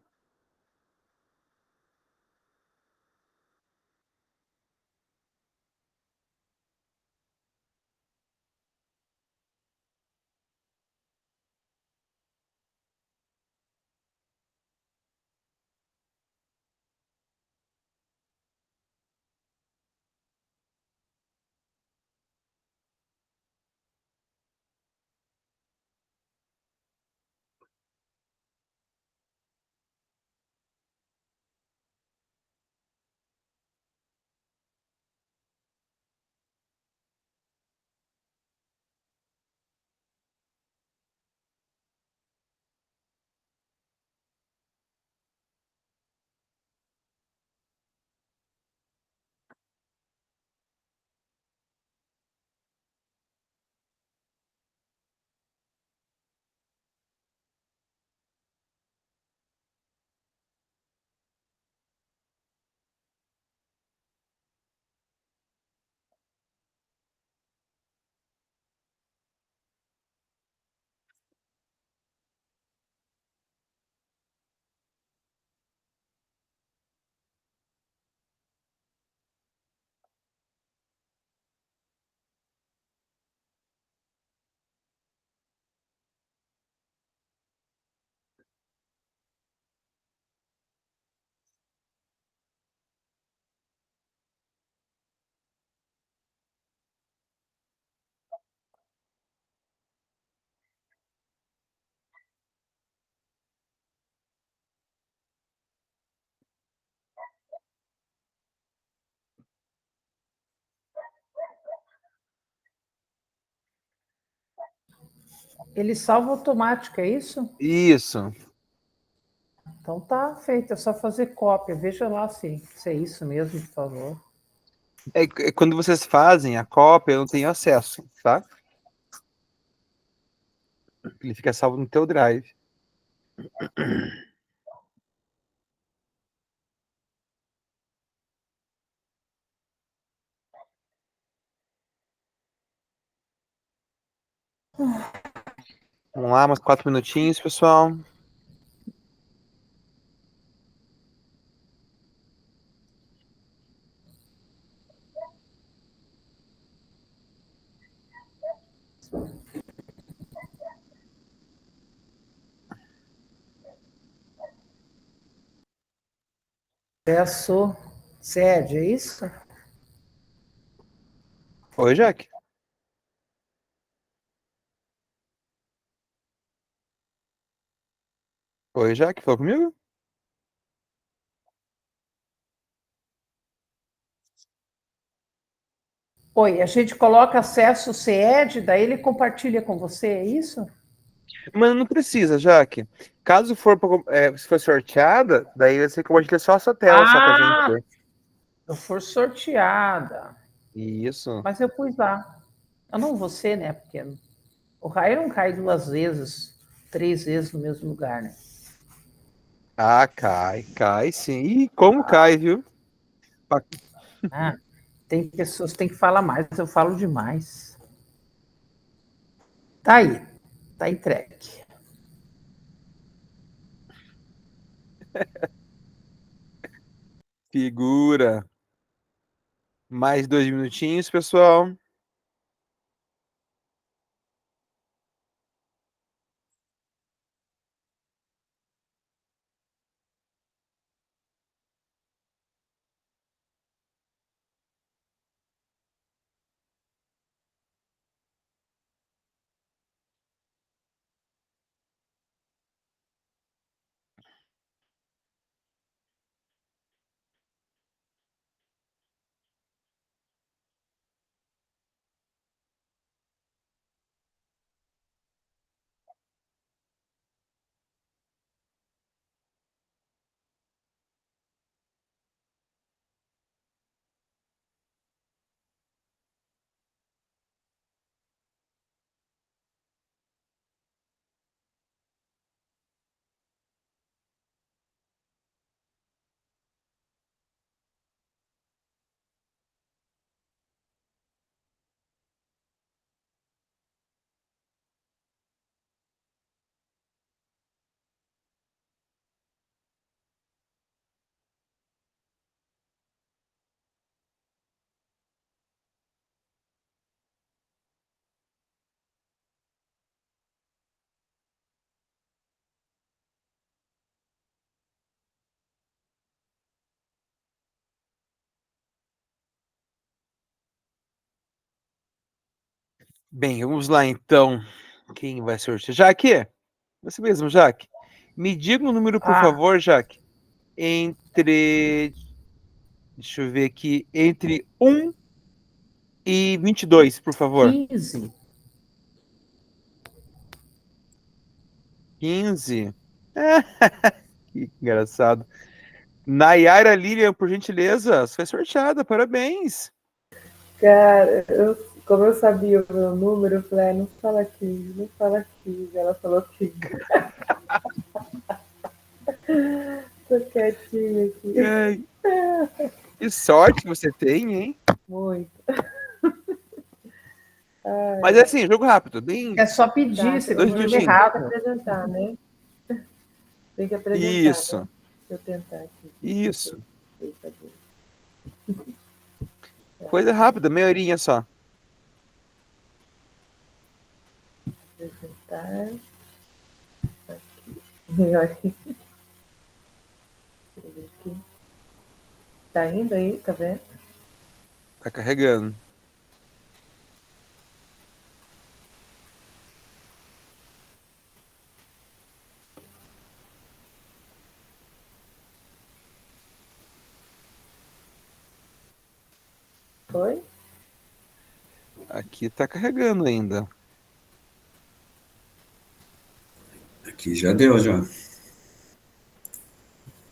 Ele salva automático, é isso? Isso. Então tá feito, é só fazer cópia. Veja lá se é isso mesmo, por favor. Quando vocês fazem a cópia, eu não tenho acesso, tá? Ele fica salvo no teu drive. Vamos lá, mais 4 minutinhos, pessoal. Acesso sede, é isso? Oi, Jaque. Oi, Jaque, falou comigo? Oi, a gente coloca acesso CED, daí ele compartilha com você, é isso? Mas não precisa, Jaque. Caso for, se for sorteada, daí você compartilha só a sua tela, só com a gente. Né? Eu for sorteada. Isso. Mas eu pus lá. Eu não vou ser, né? Porque o raio não cai 2 vezes, 3 vezes no mesmo lugar, né? Ah, cai sim. Ih, como cai, viu? Ah, tem pessoas que têm que falar mais, eu falo demais. Tá aí. Tá entregue. Figura. Mais 2 minutinhos, pessoal. Bem, vamos lá então. Quem vai sortear? Jaque? Você mesmo, Jaque. Me diga um número, por favor, Jaque. Deixa eu ver aqui. Entre 1 e 22, por favor. 15. 15. Que engraçado. Nayara Lilian, por gentileza, você foi sorteada, parabéns. Cara, como eu sabia o meu número, eu falei, não fala aqui, não fala aqui. Ela falou que. Tô quietinha aqui. Ai, que sorte que você tem, hein? Muito. Mas é assim, jogo rápido, bem. É só pedir, Tá, você dois pediu minutinhos. errado. Tem que apresentar, né? Tem que apresentar. Isso. Né? Deixa eu tentar aqui. Isso. Deixa eu ver. Coisa rápida, meia horinha só. Apresentar. Aqui. Melhor aqui. Deixa eu ver aqui. Tá indo aí, tá vendo? Tá carregando. Foi? Aqui tá carregando ainda. Aqui já deu, já.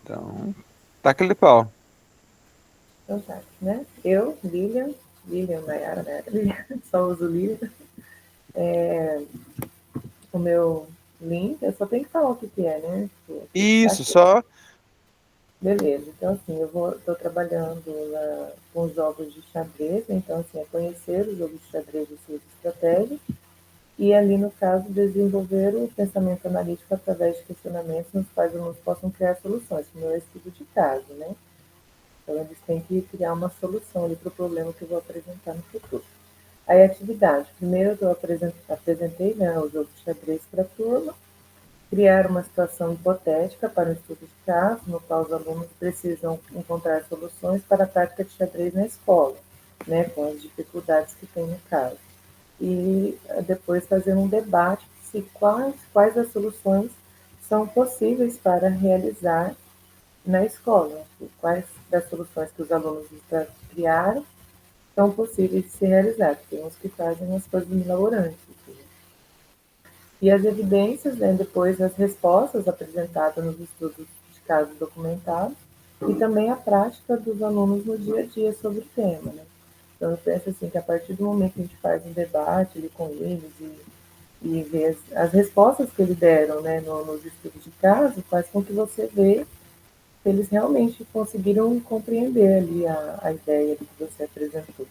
Então, tá aquele pau. Então tá, né? Eu, Lilian, Nayara, né? Lilian, só uso Lilian. O meu link, eu só tenho que falar o que é, né? Isso, só. Beleza, então assim, estou trabalhando com jogos de xadrez, então assim, é conhecer os jogos de xadrez e suas estratégias, e ali no caso desenvolver o pensamento analítico através de questionamentos nos quais os alunos possam criar soluções, como é o estudo de caso, né? Então eles têm que criar uma solução ali para o problema que eu vou apresentar no futuro. Aí a atividade, primeiro eu apresentei, né, o jogo de xadrez para a turma, criar uma situação hipotética para um estudo de caso, no qual os alunos precisam encontrar soluções para a prática de xadrez na escola, né, com as dificuldades que tem no caso. E depois fazer um debate se quais as soluções são possíveis para realizar na escola, quais das soluções que os alunos criaram são possíveis de se realizar. Tem uns que fazem as coisas mirabolantes. E as evidências, né, depois as respostas apresentadas nos estudos de casos documentados e também a prática dos alunos no dia a dia sobre o tema. Né? Então, eu penso assim, que a partir do momento que a gente faz um debate ali com eles e vê as respostas que eles deram, né, nos estudos de caso, faz com que você veja que eles realmente conseguiram compreender ali a ideia que você apresentou.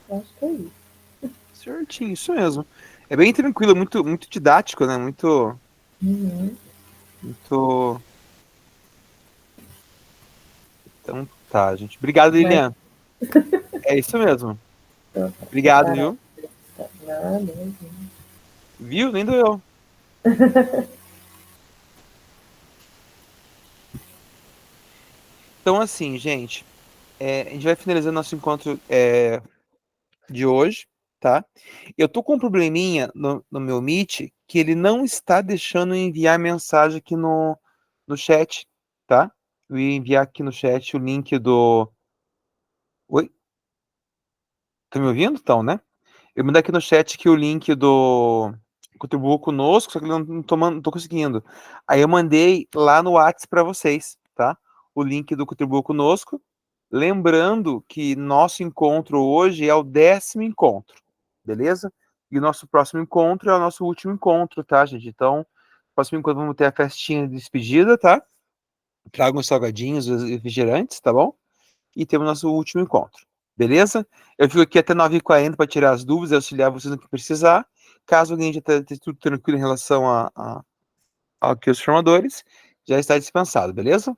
Eu acho que é isso. Certinho, isso mesmo. É bem tranquilo, muito, muito didático, né? Muito. Uhum. Muito. Então tá, gente. Obrigado, Lilian. É isso mesmo. Obrigado, viu? Nada. Viu? Nem doeu. Então, assim, gente, a gente vai finalizando nosso encontro de hoje, tá? Eu tô com um probleminha no meu Meet que ele não está deixando eu enviar mensagem aqui no chat, tá? Eu ia enviar aqui no chat o link do. Oi? Tá me ouvindo? Então, né? Eu mandei aqui no chat aqui o link do Contribua Conosco, só que eu não tô conseguindo. Aí eu mandei lá no WhatsApp para vocês, tá? O link do Contribua Conosco. Lembrando que nosso encontro hoje é o 10º encontro, beleza? E o nosso próximo encontro é o nosso último encontro, tá, gente? Então, próximo encontro vamos ter a festinha de despedida, tá? Tragam os salgadinhos, os refrigerantes, tá bom? E temos nosso último encontro, beleza? Eu fico aqui até 9h40 para tirar as dúvidas e auxiliar vocês no que precisar. Caso alguém já esteja tudo tranquilo em relação ao que os formadores, já está dispensado, beleza?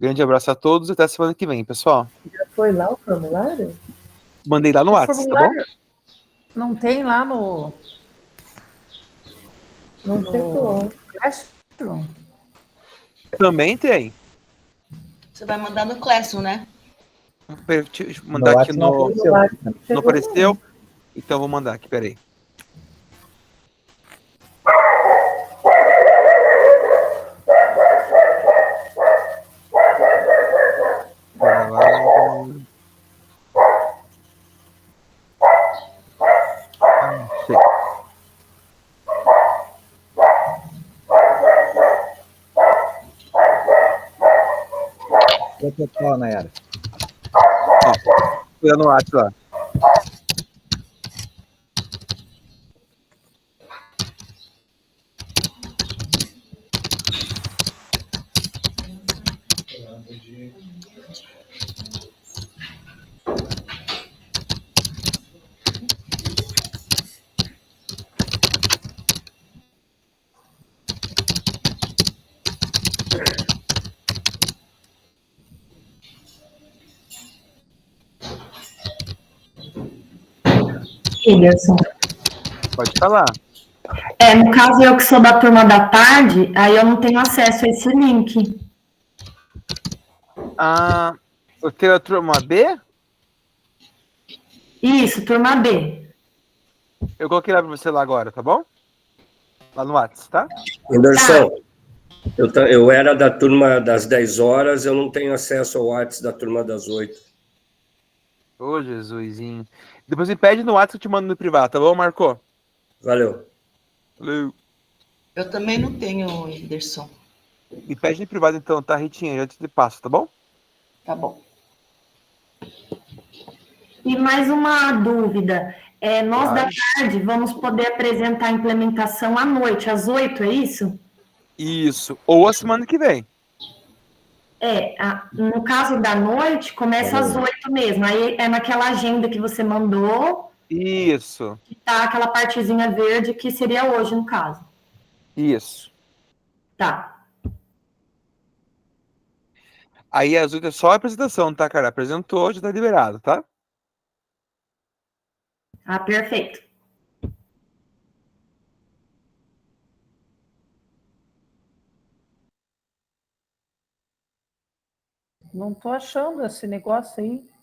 Grande abraço a todos e até semana que vem, pessoal. Já foi lá o formulário? Mandei lá no O WhatsApp, tá bom? formulário não tem lá no. Não chegou. Classroom? Também tem. Você vai mandar no Classroom, né? Deixa eu mandar No aqui WhatsApp não no. apareceu. Não apareceu? Então vou mandar aqui, peraí. Sei. Qual que é a tua, Nayara? Ó, no WhatsApp lá. Ederson. Pode falar. No caso, eu que sou da turma da tarde, aí eu não tenho acesso a esse link. Ah, eu tenho a turma B? Isso, turma B. Eu coloquei lá pra você lá agora, tá bom? Lá no WhatsApp, tá? Anderson, eu era da turma das 10 horas, eu não tenho acesso ao WhatsApp da turma das 8. Ô, Jesusinho. Depois me pede no WhatsApp que eu te mando no privado, tá bom, Marco? Valeu. Valeu. Eu também não tenho, Ederson. Me pede no privado então, tá, Ritinha? Já te passo, tá bom? Tá bom. E mais uma dúvida. Nós da tarde vamos poder apresentar a implementação à noite, às 8, é isso? Isso. Ou a semana que vem. No caso da noite, começa às 8 mesmo. Aí é naquela agenda que você mandou. Isso. Que tá aquela partezinha verde que seria hoje, no caso. Isso. Tá. Aí às 8 é só a apresentação, tá, cara? Apresentou, já tá liberado, tá? Perfeito. Não tô achando esse negócio aí.